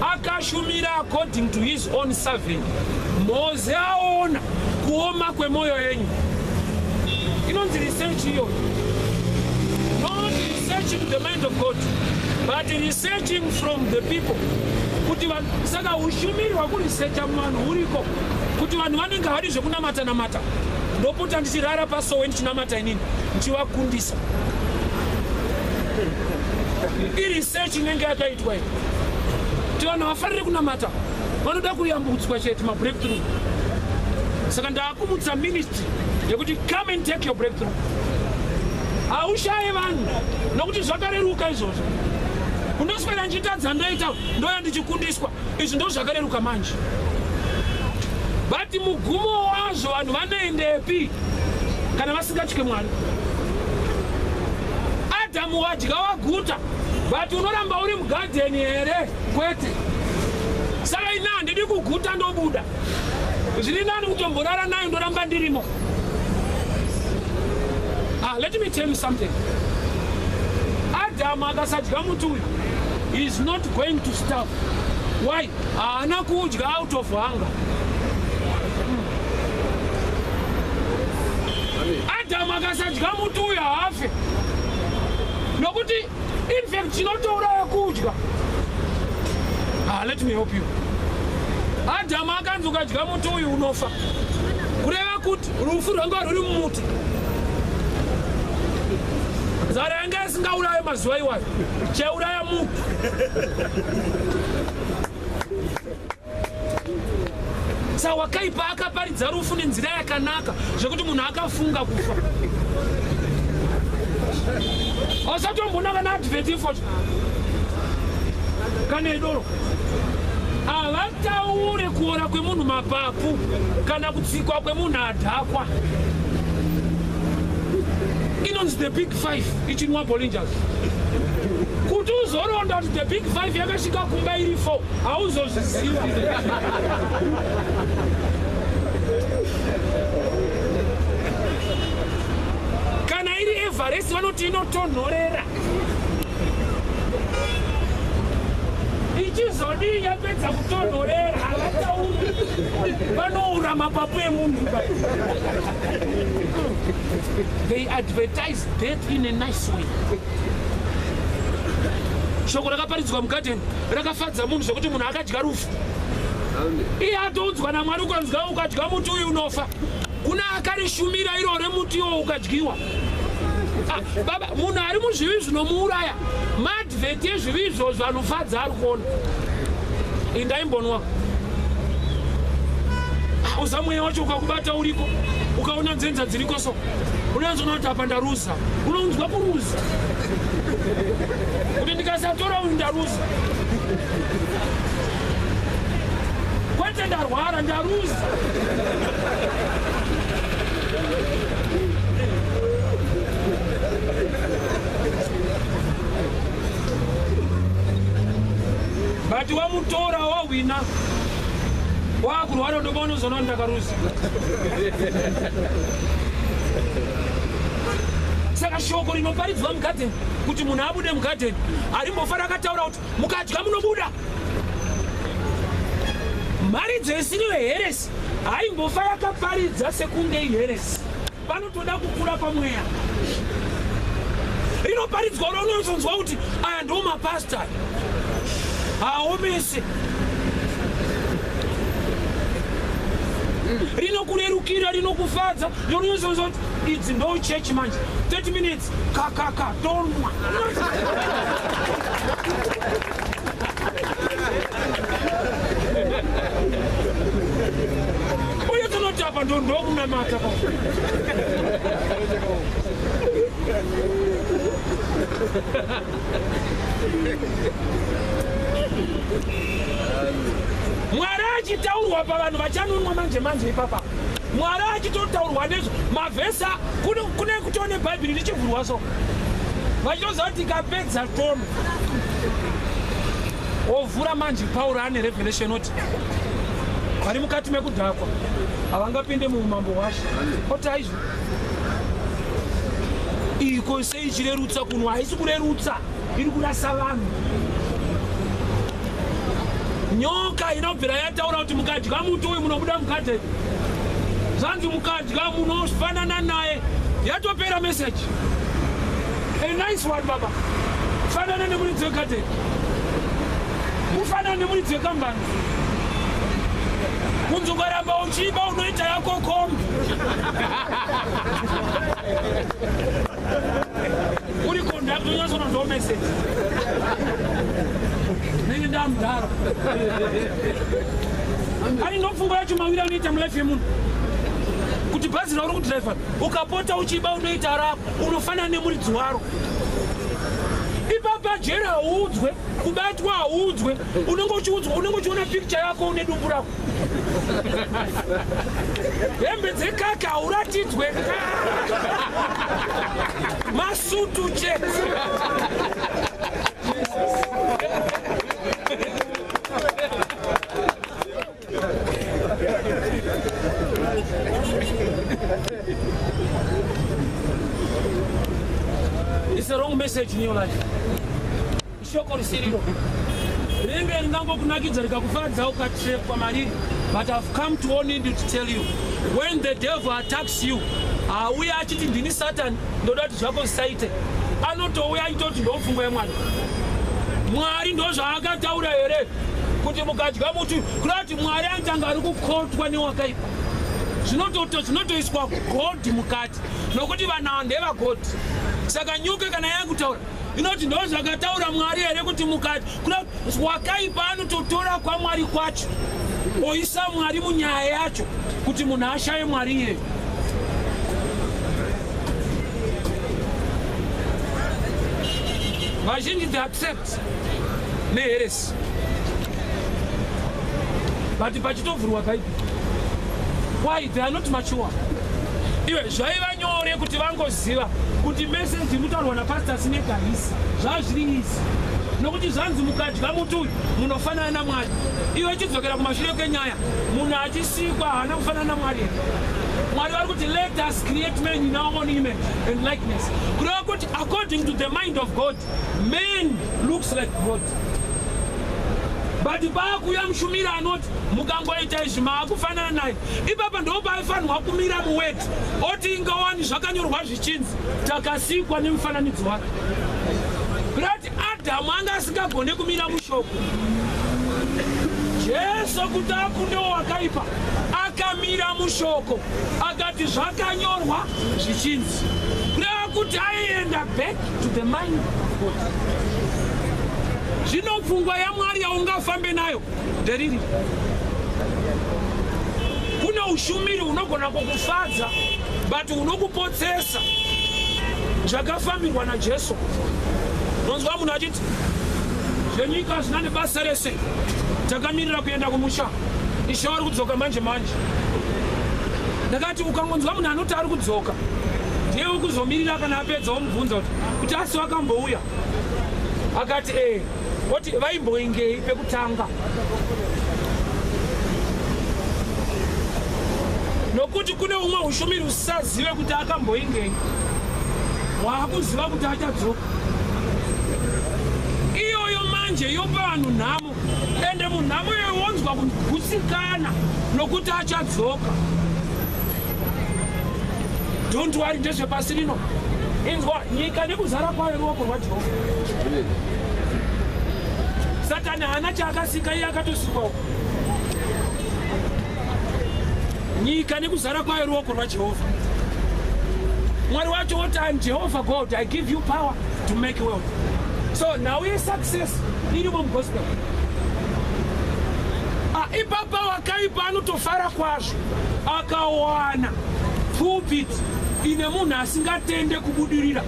akashumira according to his own serving. Mose aona kuoma kwemwoyo yenyu. Inonzi research iyoyo. Not researching the mind of God, but researching from the people. Kuti saka ushumiri hwakuresearcha muvanhu uriko, kuti vanhu vanenge hari zvekunamata namata. Ndopota ndichirara pasowe ndichinamata inini ndichivakundisa. Research inenge yakaitwa iyi kuti vanhu vafarire kunamata, vanoda kuyambutswa chete mabreakthrough. Saka ndaakumutsa ministry yekuti come and take your breakthrough. Haushaye vanhu nokuti zvakareruka izvozvo. Kundoswera nchitadza ndoita ndoya ndichikundiswa, izvi ndo zvakareruka manje. But mugumo wazvo vanhu vanoendepi kana vasingatye Mwari? Adhamu wadya waguta, but unoramba uri mugadheni here? Kwete. Saka ina handidi kuguta ndobuda, zviri nani kutomborara nayo ndoramba ndirimo. Let me tell you something. Adam akasadya muti uyu, he is not going to starve. Why? Haana kudya out of hunger. Adam akasadya muti uyu haafe, nokuti in fact chinotouraya kudya. Let me help you. Adam akanzi ukadya muti uyu unofa, kureva kuti rufu rwanga ruri mumuti. Zara yanga isingauraye mazuva iwayo, chauraya muti. Saka wakaipa akaparidza rufu nenzira yakanaka zvekuti munhu akafunga kufa. Ausatombona kana advert ifo kana idoro havataure kuora kwemunhu mapapu kana kutsikwa kwemunhu adhakwa. Inonzi the big five ichinwa Bolingers. Kuti uzoronda kuti the big five yakasvika kumba iri 4 hauzozviziva. Kana iri Everest vanoti inotonhorera. Ichizodii yapedza kutonhorera havatauri, vanoura mapapu emunhu. They advertise death in a nice way. Shoko rakaparidzwa mugadheni rakafadza munhu zvekuti munhu akadya rufu. Iye atoudzwa naMwari ukanzi ukadya muti uyu unofa. Kuna akarishumira iro remuti iwo ukadyiwa. Baba, munhu ari muzvivi zvinomuuraya. Madvert yezvivi izvozvo anofadza ari kuona. Indaimbonwa. Usamweya wacho ukakubata uriko, ukaona nzenza dziriko so, unoanzona kuti apa ndaruza, unounzwa kuruza. Kuti ndikasatora uyu ndaruza. Kwete ndarwara ndaruza. but wamutora wawina wakurwara ndobona uzona ndakaruza. Saka shoko rinoparidzwa mugadheni kuti munhu abude mugadheni arimbofara akataura kuti mukadya munobuda. Mharidzo isiri weheresi haimbofa yakaparidza sekunge iheresi. Panotoda kukura pamweya. Rinoparidzwa unozonzwa kuti aya ndo mapasta haomese. Rinokurerukira, rinokufadza, unozonzwa kuti idzi ndo church manje. 30 minutes kakaka tonwa. Uye tunotapa ndo kunamata pa. Mwari achitaurwa pavanhu vachanonwa manje manje ipapa. Mwari achitotaurwa nezvo mavhesa kune kutone bhaibheri richivhurwa so. Vachitoziva kuti tikapedza tono ovhura manje Pauro ane revelation oti vari mukati mekudhakwa havangapinde muumambo hwashe. Oti aizvo iko sei ichirerutsa kunwa haisi kurerutsa iri kurasa vanhu. Nyoka inobvira yataura kuti mukadya muti uyu munobuda mugadheni. Zvanzi mukadya munofanana naye. Yatopera message. A nice one baba. Fanana nemuridzi wegadheni. Mufanana nemuridzi wekambani. Kunzongaramba uchiba unoita yako kombi. Uri conduct unyasona ndo message. Nini ndamudhara. Ani ndopfungwa yacho mawira unoita mulife yemunhu. Kuti bhazi rauri kudhiraivha ukapota uchiba unoita rako unofanana nemuridzi waro. Ipapa jera haudzwe, kubatwa haudzwe, unenge uchiona picture yako une dumbu rako. Hembe dzekaka hauratidzwe. Masutu chete. It's a wrong message in your life. Shoko risiriro. Ringe ringangokunakidza rikakufadza ukatrepwa mariri. But I've come to warn you to tell you, when the devil attacks you, auya achiti ndini Satan ndoda kuti zvako zvisaite. Anotouya achitoti ndopfungwa yemwana. Mwari ndo zvaakataura here kuti mukadya muti kuti Mwari anotanga ari kukotwa newakaipa. Zvinotoiswa God mukati nokuti vanhu ndevagodi. Saka nyoka kana yakutaura inoti ndo zvakataura Mwari here kuti mukati kuti wakaipa anototora kwaMwari kwacho oisa Mwari munyaya yacho kuti munhu ashaye Mwari iye. Vazhinji they accept neheresi but pachitovhurwa bhaibheri. Why? They are not mature. Iwe zvaiva nyore kuti vangoziva kuti message inotaurwa napastor Sineka hisi zvazviri hisi nokuti zvanzi mukadya muti uyu munofanana naMwari. Iwe chidzokera kumashure kwenyaya munhu achisikwa haana kufanana naMwari here. Mwari vari kuti let us create men in our own image and likeness. Kureva kuti according to the mind of God man looks like God. But paakuya mushumiri anoti mukangoita izvi maakufanana naye, ipapa ndo paifanirwa kumira muweti oti ingawani zvakanyorwa zvichinzi takasikwa nemufananidzo wake. Kuti Adhamu anga asingagone kumira mushoko. Jesu kuti akundewo wakaipa akamira mushoko akati zvakanyorwa zvichinzi. Kureva kuti aienda back to the mind of God. Zvino pfungwa yaMwari yaungafambe nayo nderiri. Kune ushumiri unogona kukufadza but unokupotsesa zvakafambirwa naJesu. Nonzwa munhu achiti zvenyika zvina nebasa rese takamirira kuenda kumusha Ishe ari kudzoka manje manje. Ndakati ukangonzwa munhu anoti ari kudzoka ndiye kuzomirira kana apedza omubvunza kuti asi wakambouya. Akati Woti vaimboingei pekutanga. Nokuti kune umwe ushumiri usazive kuti akamboingei. Waakuziva kuti achadzoka. Iyoyo manje yopa vanhu nhamo. Ende munhamo yoonzwa kugutsikana nokuti achadzoka. Don't worry, ndezvepasi rino. Inzwa nyika nekuzara kwayo ruoko rwaJehovha. Satani haana chaakasika, iye akatosikwawo. Nyika nekuzara kwayo ruoko rwaJehovha. Mwari wacho woti, I am Jehovah God, I give you power to make wealth. So now we success iri mugospel. Ipapa wakaipa anotofara kwazvo akawana pulpit ine munhu asingatende kubudirira.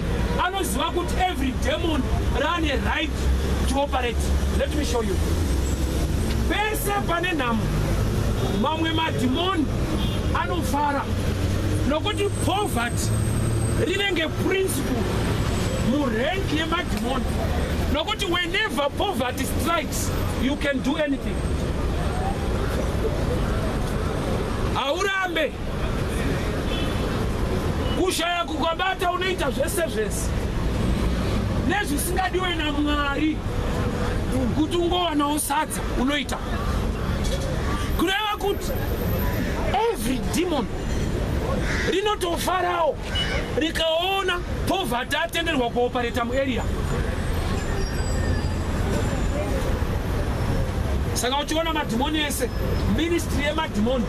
Anoziva kuti every demon run a right to operate. Let me show you. Pese pane nhamo mamwe madhimoni anofara nokuti poverty rinenge principle murenki yemadhimoni. Nokuti whenever poverty strikes, you can do anything. Aurambe kushaya kukabata unoita zvese zvese nezvisingadiwe naMwari kuti ungovanawo sadza unoita. Kureva kuti every demon rinotofarawo rikaona poverty atenderwa kuoperata muarea. Saka uchiona madhimoni ese, ministry yemadhimoni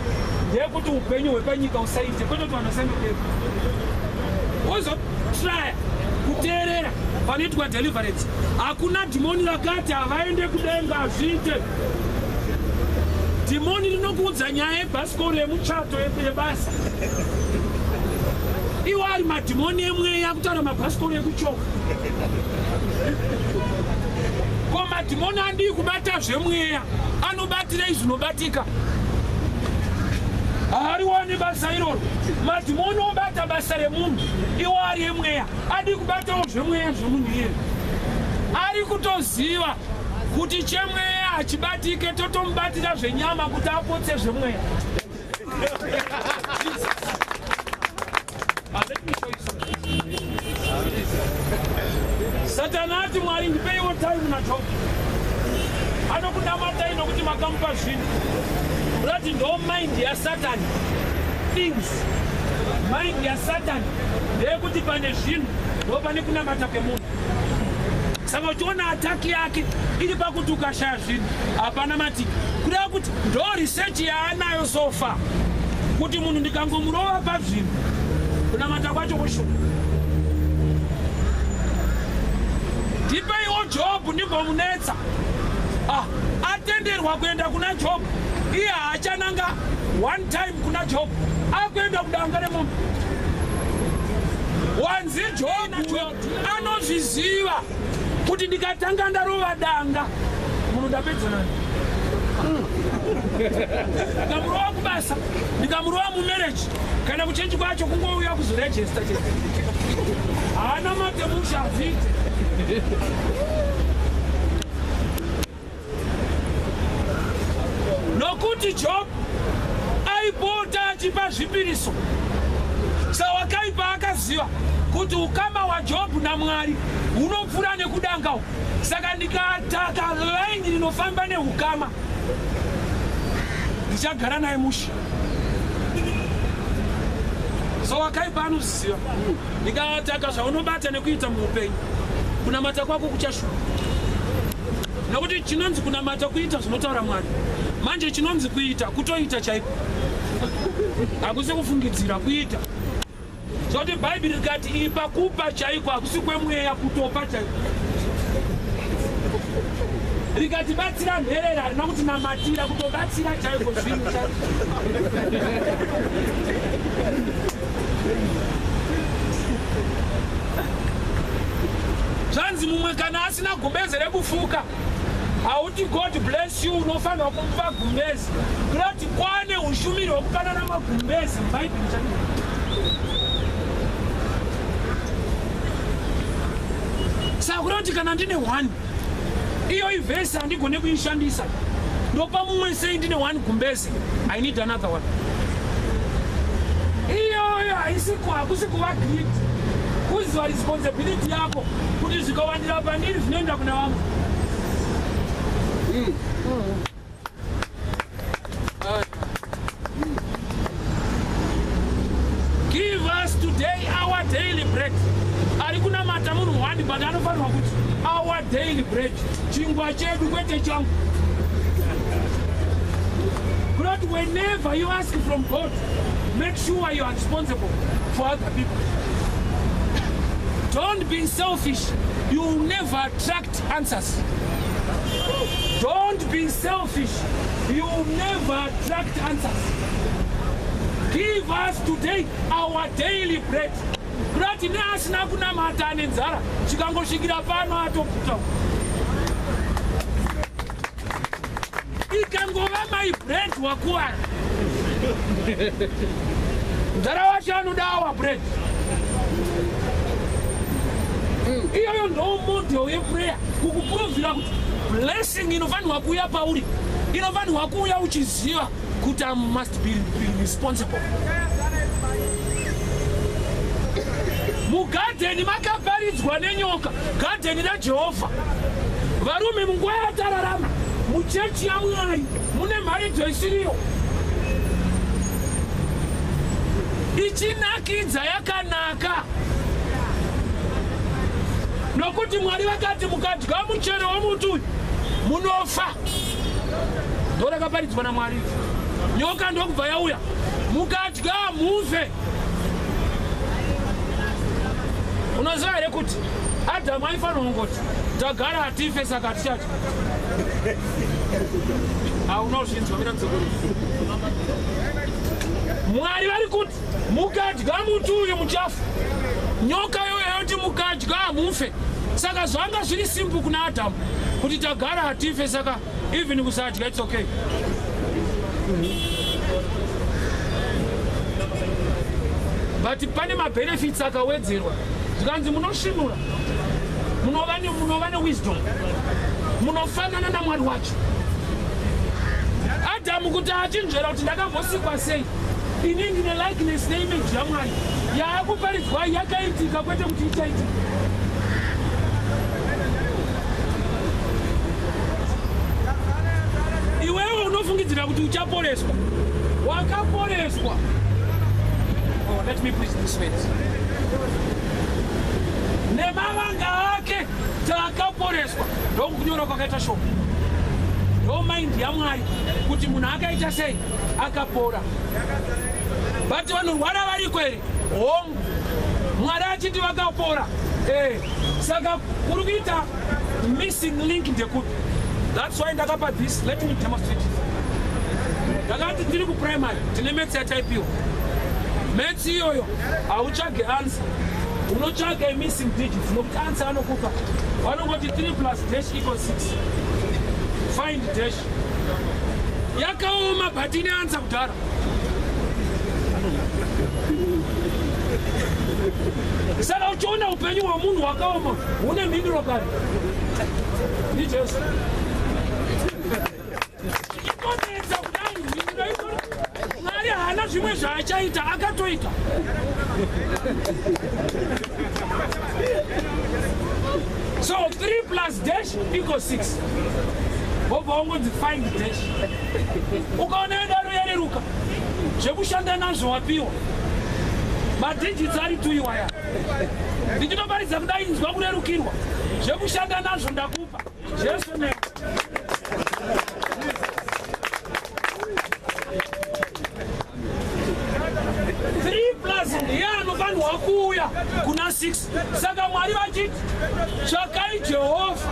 ndeyekuti upenyu hwepanyika usaite, kwete kuti vanhu vasangoteka. Wozotraya kuteerera panoitwa deliverance. Hakuna dhimoni rakati havaende kudenga hazviite. Dhimoni rinokuudza nyaya yebhasikoro yemuchato yebasa. Iwo ari madhimoni emweya kutaura mabhasikoro ekuchoka. Ko madhimoni andii kubata zvemweya, anobatira zvinobatika. Hariwani basa iroro. Madhimoni obata basa remunhu, iwo ari emweya, adi kubatawo zvemweya zvemunhu iye. Ari kutoziva kuti chemweya hachibatike, totomubatira zvenyama kuti apotse zvemweya. Let me show you something. Satani ati Mwari ndipeiwo time naJob. Anokudamatai nokuti makamupa zvinhu. Urati ndo mind yaSatani. Things. Mind yaSatani ndeyekuti pane zvinhu ndo pane kunamata kwemunhu. Saka uchiona ataki yake iri pakuti ukashaya zvinhu hapana matiki. Kureva kuti ndo research yaanayo so far kuti munhu ndikangomurova pazvinhu kunamata kwacho kushoma. Ndipeiwo Job ndimbomunetsa. Atenderwa kuenda kuna Job. Iye haachananga one time kuna Job. Akuenda kudanga remunhu. Wanzi Job anozviziva kuti ndikatanga ndarova danga munhu ndapedza nani. Ndikamurova kubasa, ndikamurova mumarriage, kana kuchechi kwacho kungouya kuzoregister chete. Haana matemusha azviite. Nokuti Job aipota achipa zvipiriso. Saka wakaipa akaziva kuti ukama waJob naMwari unopfuura nekudangawo. Saka ndikataka laini rinofamba neukama, ndichagara naye musha. So wakaipa anoziva. Ndikataka zvaunobata nekuita muupenyu, kunamata kwako kuchashupa. Nokuti chinonzi kunamata kuita zvinotaura Mwari. Manje chinonzi kuita kutoita chaiko. Hakusi kufungidzira kuita. Zoti Bhaibheri rikati ipa kupa chaiko, hakusi kwemweya kutopa chaiko. Rikati batsira nherera harina kuti namatira, kutobatsira chaiko zvinhu chaiko. Zvanzi mumwe kana asina gumbeze rekufuka, hauti God bless you, unofanirwa kumupa gumbezi. Kurati kwane ushumiri hwekupanana magumbezi muBhaibheri chaiko. Saka kurati kana ndine 1 iyo ivhesi handigone kuishandisa. Ndopa mumwe sei ndine one gumbezi, I need another one. Iyo hakusi kuva greed, kuziva responsibility yako kuti zvikawandira pandiri zvinoenda kuna vamwe. Give us today our daily bread. Ari kunamata munhu wani but anofanirwa kuti our daily bread. Chingwa chedu kwete changu. But whenever you ask from God, make sure you are responsible for other people. Don't be selfish. You will never attract answers. Don't be selfish. You will never attract answers. Give us today our daily bread. But in us na kuna mata nenzara. Chikangosvikira pano atoputa. Ikangova my bread wakuwa. Nzara wacho anoda our bread. Iyo ndo model yeprayer kukuprovira kuti blessing inovanirwa kuuya pauri, inovanirwa kuuya uchiziva kuti I must be responsible. Mugadheni makaparidzwa nenyoka, gadheni raJehovha. Varume munguva yatararama muchechi yaMwari mune mharidzo isiriyo. Ichinakidza yakanaka. Nokuti Mwari vakati mukadya muchero womuti uyu munofa. Ndorakaparidzwa naMwari. Nyoka ndokubva yauya. Mukadya mufe. Unoziva here kuti Adamu aifanirwa kungoti tagara hatife saka tichati. Unozvinzwa mina muzukuru. Mwari vari kuti mukadya muti uyu muchafa. Nyoka yoyo yoti mukadya mufe. Saka zvanga zviri simple kuna Adamu kuti tagara hatife saka even kusadya it's okay. But pane mabenefits akawedzerwa. Zvikanzi munosvinura, munova newisdom, munofanana naMwari wacho. Adamu kuti achinzvera kuti ndakambosikwa sei, ini ndine likeness neimage yaMwari, yaakuparidzwa yakaitika kwete kuti ichaitika. Iwewe unofungidzira kuti uchaporeswa, wakaporeswa. Oh, let me preach this way. Nemavanga ake takaporeswa. Ndokunyora kwakaita shoko. Ndo mind yaMwari kuti munhu akaita sei akapora. But vanorwara vari kweri hongu. Mwari achiti vakapora. Saka kuri kuita missing link ndekuti. That's why ndakapa this. Let me demonstrate it. Ndakati tiri kuprimary tine maths yataipiwa. Maths iyoyo hautsvage answer. Unotsvage missing digits. Nokuti answer anokupa. Vanongoti 3 plus dash equals 6. Find dash. Yakaoma but ine answer kudhara. Saka uchiona upenyu hwemunhu hwakaoma hune mhinduro kare. Ndijesu. Ikonetsa kudai mhinduro ikona. Mwari haana zvimwe zvaachaita akatoita. So 3 plus dash equals 6. Bobva wangonzi find dash. Ukaona daro yareruka. Zvekushanda nazvo wapiwa. Madigits ari 2 iwaya. Ndichinoparidza kudai nzwa kurerukirwa. Zvekushanda nazvo ndakupa. Jesu name. Ndiye anofanirwa kuuya kuna 6. Saka Mwari vachiti tsvakai Jehovha,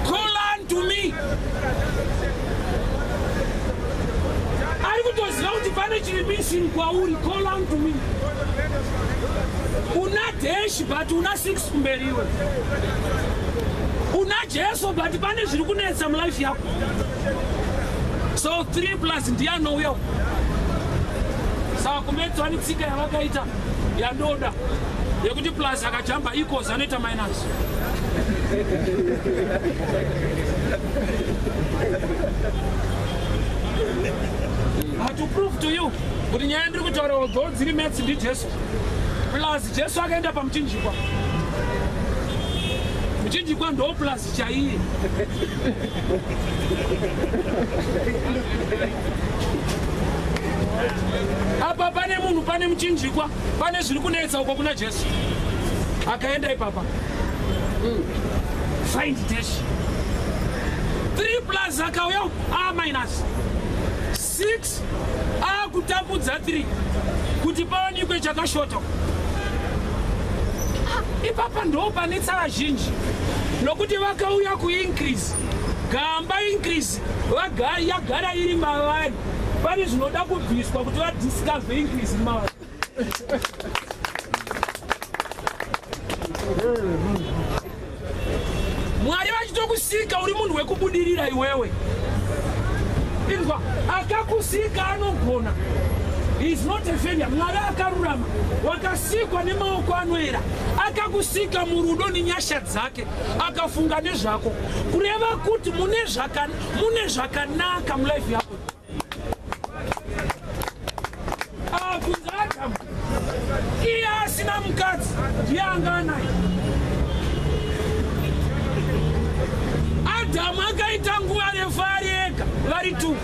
call unto me. Ari kutoziva kuti pane chiri missing kwauri, call unto me. Una dash but una 6 kumberiwe. Una Jesu but pane zviri kunetsa mulife yako. So 3 plus ndiye anouya. Saka kumedzwa netsika yavakaita yandoda yekuti plus akajamba equals anoita minus. To prove to you kuti nyaya ndiri kutaura although dziri maths ndi Jesu plus Jesu akaenda pamuchinjikwa, muchinjikwa ndo plus chaiye. Apa pane munhu, pane muchinjikwa, pane zviri kunetsa uko kuna Jesu, akaenda ipapa find dash 3 plus akauya minus 6 akutambudza 3 kuti pawanikwe chakashota. Ipapa ndo panetsa vazhinji nokuti vakauya kuincrease gamba increase yagara iri mavari, pane zvinoda kubviswa kuti vadiscover increase mavari. Mwari vachitokusika uri munhu wekubudirira iwewe. Inzwa, akakusika anogona. He is not a failure. Mwari akarurama, wakasikwa nemaoko anoera, akakusika murudo nenyasha dzake, akafunga nezvako kureva kuti mune zvakanaka mulife yako. Abvunza Adamu, iye asina mukadzi ndiye anga anaye. Adamu akaita nguva refu ari ega, vari 2.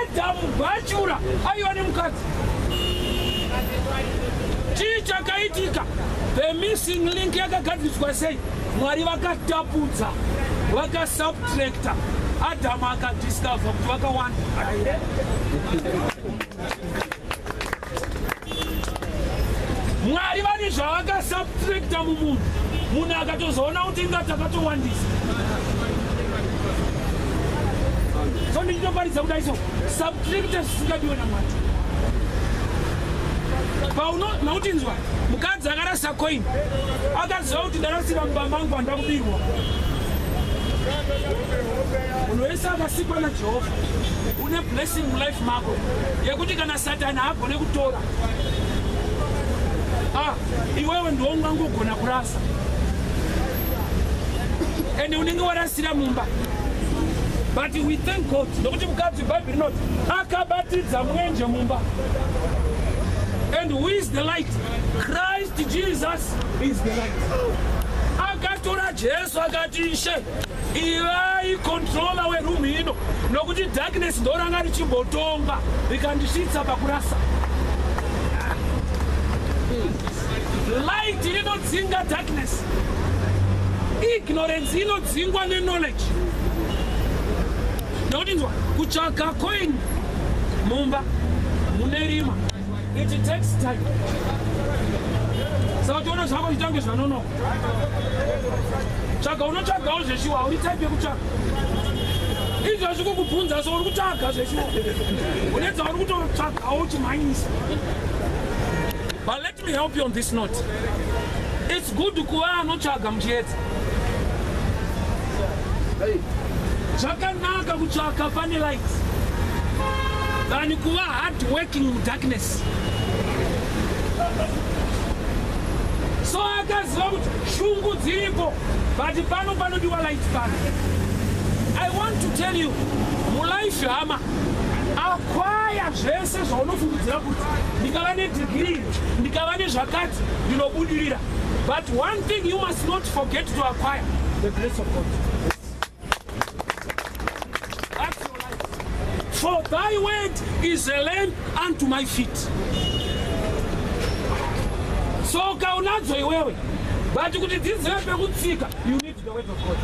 Adamu bachura aiwa nemukadzi. Chii chakaitika? The missing link yakagadziriswa sei? Mwari vakatapudza, vakasubtracta. Adamu akadiscover kuti vakawanda. Mwari vane zvavakasubtracta mumunhu, munhu akatozoona kuti ngatakatowandisa. So ndinoparidza kuti aiso subtracta zvisingadiwe naMwari. Paunokuti nzwa, mukadzi akarasa coin akaziva kuti ndarasira mubaba angu anda kubirwa. Munhu wese akasikwa naJehovha une blessing mulife mako yekuti kana Satani haagone kutora. Iwewe ndiwo ungangogona kurasa, ende unenge warasira mumba. But we thank God nokuti mukadzi Bible rinoti akabatidza mwenje mumba. And who is the light? Christ Jesus is the light. Akatora Jesu akati ishe ivai controller weroom ino nokuti darkness ndoranga richimbotonga rikandisvitsa pakurasa. Light inodzinga darkness, ignorance inodzingwa neknowledge. Nokuti nzwa, kutsvaka coin mumba mune rima, it takes time. Saka tiona zvako chitange zvanonoka. Tsvaga unotsvagawo zveshuwa, uri type yekutsvaga. Izvo zvikukubvunza so uri kutsvaga zveshuwa. Unedza uri kutotsvagawo chimhanyisa. But let me help you on this note. It's good kuva anotsvaga muchiedza. Zvakanaka kutsvaka pane light than kuva hard working in darkness. So akaziva kuti shungu dziripo, but pano panodiwa light pano. I want to tell you, mulife hama, acquire zvese zvaunofungidzira kuti ndikava nedegree, ndikava nezvakati, ndinobudirira. But one thing you must not forget to acquire, the grace of God. That's your life. For thy word is a lamp unto my feet. So kaunadzo iwewe, but kuti dzidzive pekutsika, you need the word of God.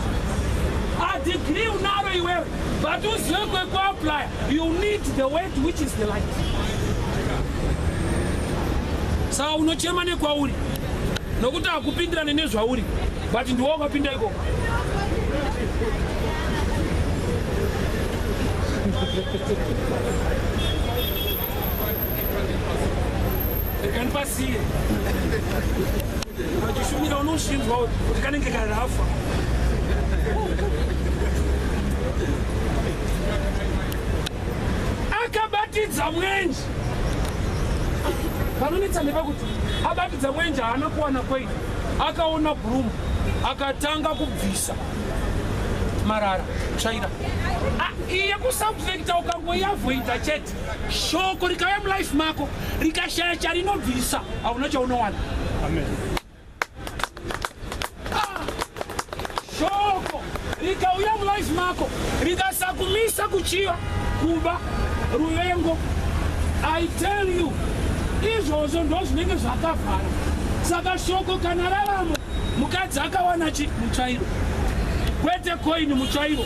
A degree unaro iwewe, but uzive kwekuapply, you need the word which is the light. Saka unochema nekwauri, nokuti hakupindirane nezvauri, but ndiwo wakapinda ikoko. Kanipasiye. Vachishumira unoshinzwa kuti kanenge karafa. Akabatidza mwenje. Kanonetsa nepakuti abatidza mwenje haana kuwana kwaini, akaona bhurumu akatanga kubvisa marara tsvaira. Iye kusubjecta ukangoiavhoidha chete, shoko rikauya mulife mako rikashaya charinobvisa, hauna chaunowana. Shoko rikauya mulife mako rikasakumisa kuchiva, kuba, ruvengo, I tell you, izvozvo ndo zvinenge zvakavhara. Saka shoko kana raramo, mukadzi akawana chi mutsvairo, kwete koini mutsvairo.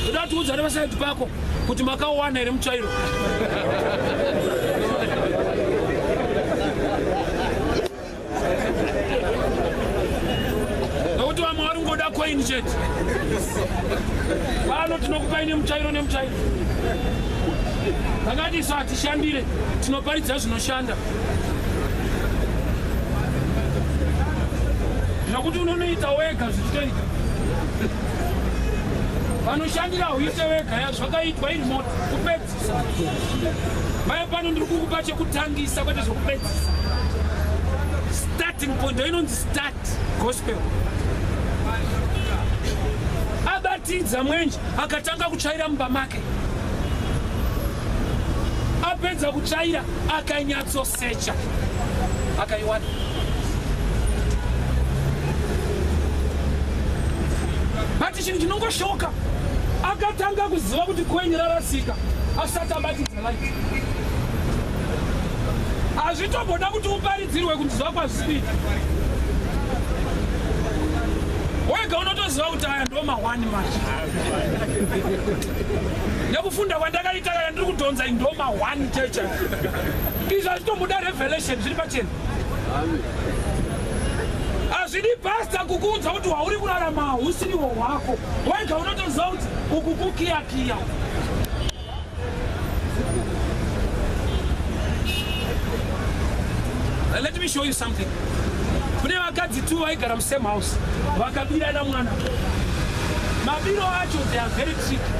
Uda kuti udzane pasaidi pako kuti makauwana here mutsvairo. Nokuti vamwe vari ngoda koini chete. Pano tinokupai nemutsvairo nemutsvairo. Takati isu hatishandire, tinoparidza zvinoshanda. Nokuti unonoita wega zvichitoita. Vanoshandira uite wega, zvakaitwa iri moto kupedzisa. Maya pano ndiri kukupa chekutangisa kwete zvokupedzisa. Starting point inonzi start gospel. Abatidza mwenje akatanga kutsvaira mumba make. Apedza kutsvaira akanyatsosecha akaiwana. Bati chinhu chinongoshoka, akatanga kuziva kuti koini rarasika asati abatidza life. Hazvitomboda kuti uparidzirwe kunzwa kwazviri. Wega unotoziva kuti aya ndo ma1 manje. Nekufunda kwandakaita kana ndiri kudhonza ndo ma1 cheche. Izvo hazvitomboda revelation zviri pachena. Hazvidi pastor kukuudza kuti wauri kurarama husiriwo hwako. Wega unotoziva kuti uku kukiyakiya. Let me show you something. Kune vakadzi tu vaigara musame house, vakabirana mwana. Mabiro acho they are very tricky.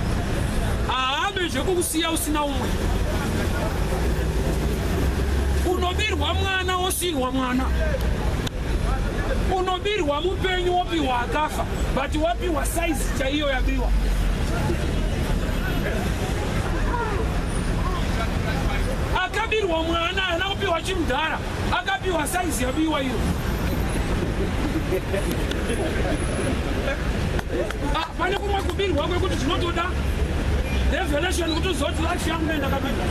Haambe zvekukusiya usina umwe. Unobirwa mwana wosirwa mwana. Unobirwa mupenyu wopiwa akafa, but wapiwa size chaiyo yabiwa. Akabirwa mwana anakupiwa chimudhara, akapiwa size yabiwa iyo. Pane kumwe kubirwa kwekuti tinotoda revelation kuti uzoti life yangu ndakabirwa.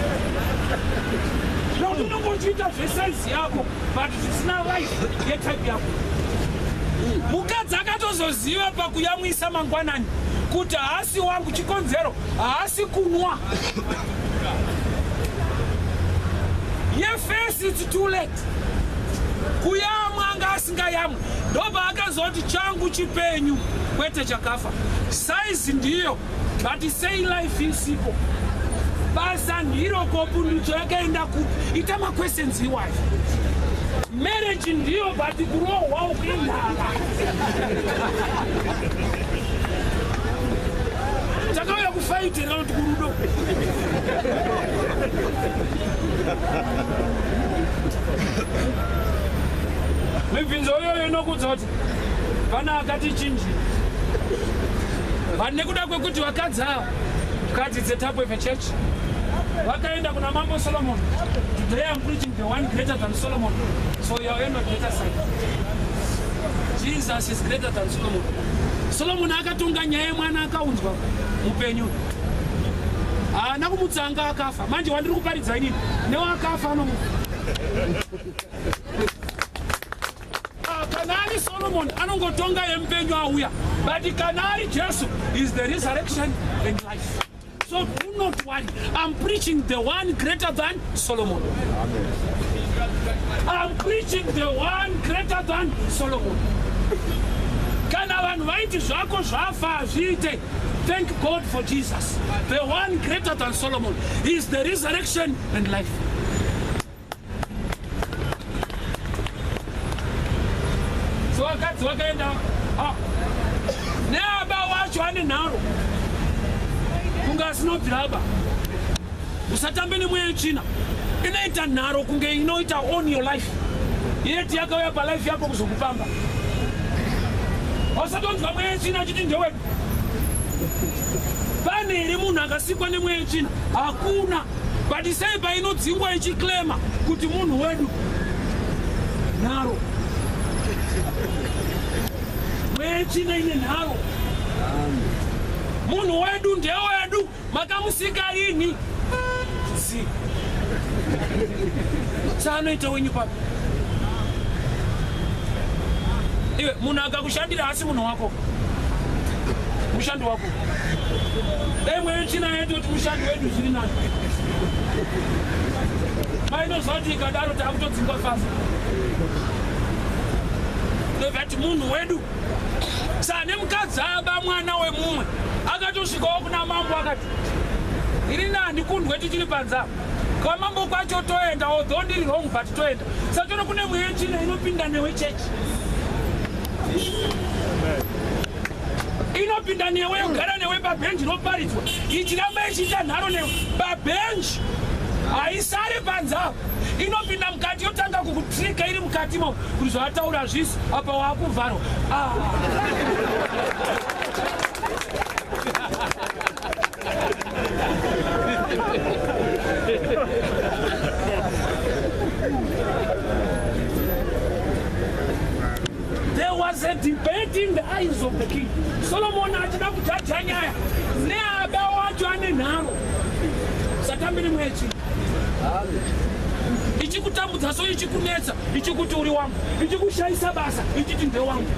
Nokuti unongochiita zvesize yako, but zvisina life yetype yako. Mukadzi akatozoziva pakuyamwisa mangwanani kuti haasi wangu chikonzero, haasi kunwa. Yefesi it's too late. Kuyamwa anga asingayamwi. Ndoba akazoti changu chipenyu kwete chakafa. Size ndiyo, but say life isipo. Basa ndiro kopunducho yakaenda kupi. Itama questions iwayo. Marriage ndiyo, but kurohwa ukindala. Takauya kufaitira kuti kurudo. Mibvinzo yoyo inokudza kuti pana akati chinji. Vanhu nekuda kwekuti vakadzi ava kadzi Tapwepwe Church vakaenda kuna Mambo Solomon. Today I'm preaching the one greater than Solomon. So you are on the greater side. Jesus is greater than Solomon. Solomon akatunga nyaya mwana akaunzwa mupenyu. Haana kumutsanga akafa. Manje wandiri kuparidza inini newakafa anomufa. Kanari Solomon anongotonga yempenyu auya, but kanari Jesu is the resurrection and life. So do not worry. I'm preaching the one greater than Solomon. Amen. I'm preaching the one greater than Solomon. Kana vanhu vaiti zvako zvafa zviite. Thank God for Jesus. The one greater than Solomon is the resurrection and life. So wakati wakaenda neaba wacho ane nharo kunga asinobviraba usatambe nemweya yechina. Inoita nharo kunge inoita on your life. Yeti yakauya palife yako kuzokupamba. Usatonzwa mweya yechina achiti ndewedu. Pane here munhu akasikwa nemweya yechina? Hakuna. But sei painodzingwa ichiklema kuti munhu wedu nharo. Mweya yechina ine nharo. Munhu wedu ndewedu, makamusika rini? Si. Saanoita wenyu papi. Iwe munhu akakushandira asi munhu wako. Mushando wako. Mweya yechina yedu kuti mushando wedu zviri nani. Mainozoti ikadaro takutodzingwa fasa. Ndovati munhu wedu. Sane mukadzi aba mwana wemumwe akatosvikawo kuna mambo akati iri nani kundwe tichiri panzava kwa mambo kwacho toenda although ndiri wrong but toenda sachona kune mweya yechina inopinda newe chechi inopinda newe yogara newe pabhenji roparidzwa ichiramba ichiita nharo newe pabhenji haisari panzava inopinda mukati yotanga kukutrika iri mukatimo kuti zvataura zvisi apa waakuvharwa. There was a debate in the eyes of the king. Solomon achida kujaja nyaya neaba wacho ane nharo. Satambiri mwechi. Ichikutambudza so ichikunetsa, ichikuti uri wangu, ichikushaisa basa, ichiti nde wangu.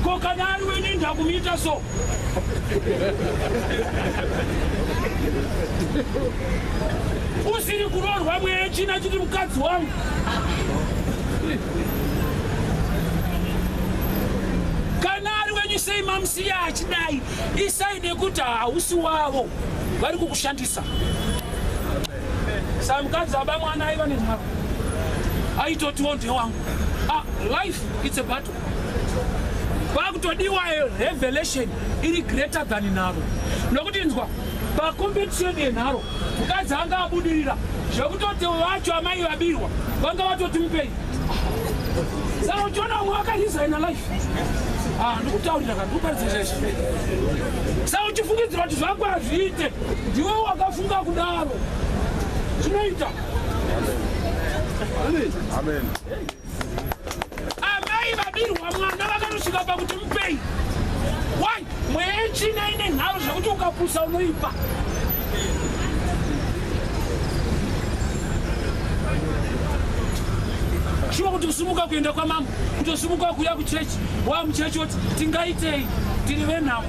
Ko kana ari weni ndakumita so. Usiri kurorwa mweya yechina chiti mukadzi wangu. Kana ari wenyu sei mamusiya achidai, isaide kuti hausi wavo vari kukushandisa. Samukadzi aba mwana aiva nenharo. Aitotiwo nde wangu. Life it's a battle. Pakutodiwa revelation iri greater than nharo. Nokuti nzwa pacompetition yenharo mukadzi anga abudirira zvekutoti vacho amai vabirwa vanga vatoti mupei. Saka uchiona umwe akadesigna life. Ndikutaurira kana ndikuparidza zveshe. Saka uchifungidzira kuti zvako hazviite ndiwe wakafunga kudaro. Zvinoita. Amen. Amai vabirwa mwana vakatosvika pakuti mupei. Why? Mweya yechina ine nharo zvekuti ukapusa unoipa. Shuwa kuti usumuka kuenda kwamambo, kutosumuka kuya kuchechi, wamuchechi woti tingaitei, tiri venhamo.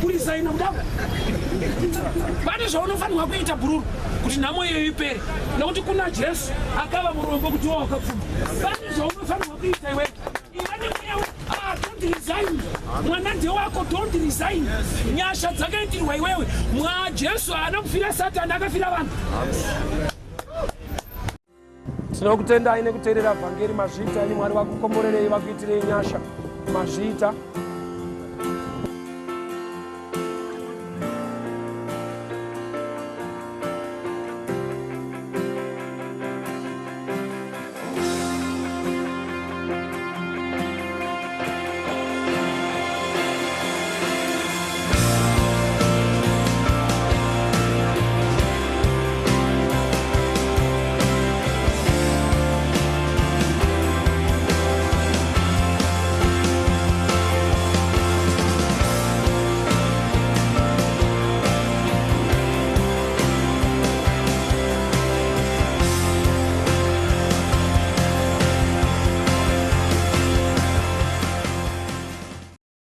Kurisaina mudavo. Pane zvaunofanirwa kuita bururu kuti nhamo iyo ipere. Nokuti kuna Jesu akava murombo kuti wakapfuma. Pane zvaunofanirwa kuita iwe. Don't resign. Mwana ndewako, don't resign. Nyasha dzakaitirwa iwewe. Jesu haana kufira Satani, akafira vanhu. Tinokutendai nekuteerera vhangeri mazvita. Ini Mwari vakukomborerei, vakuitirei nyasha mazvita.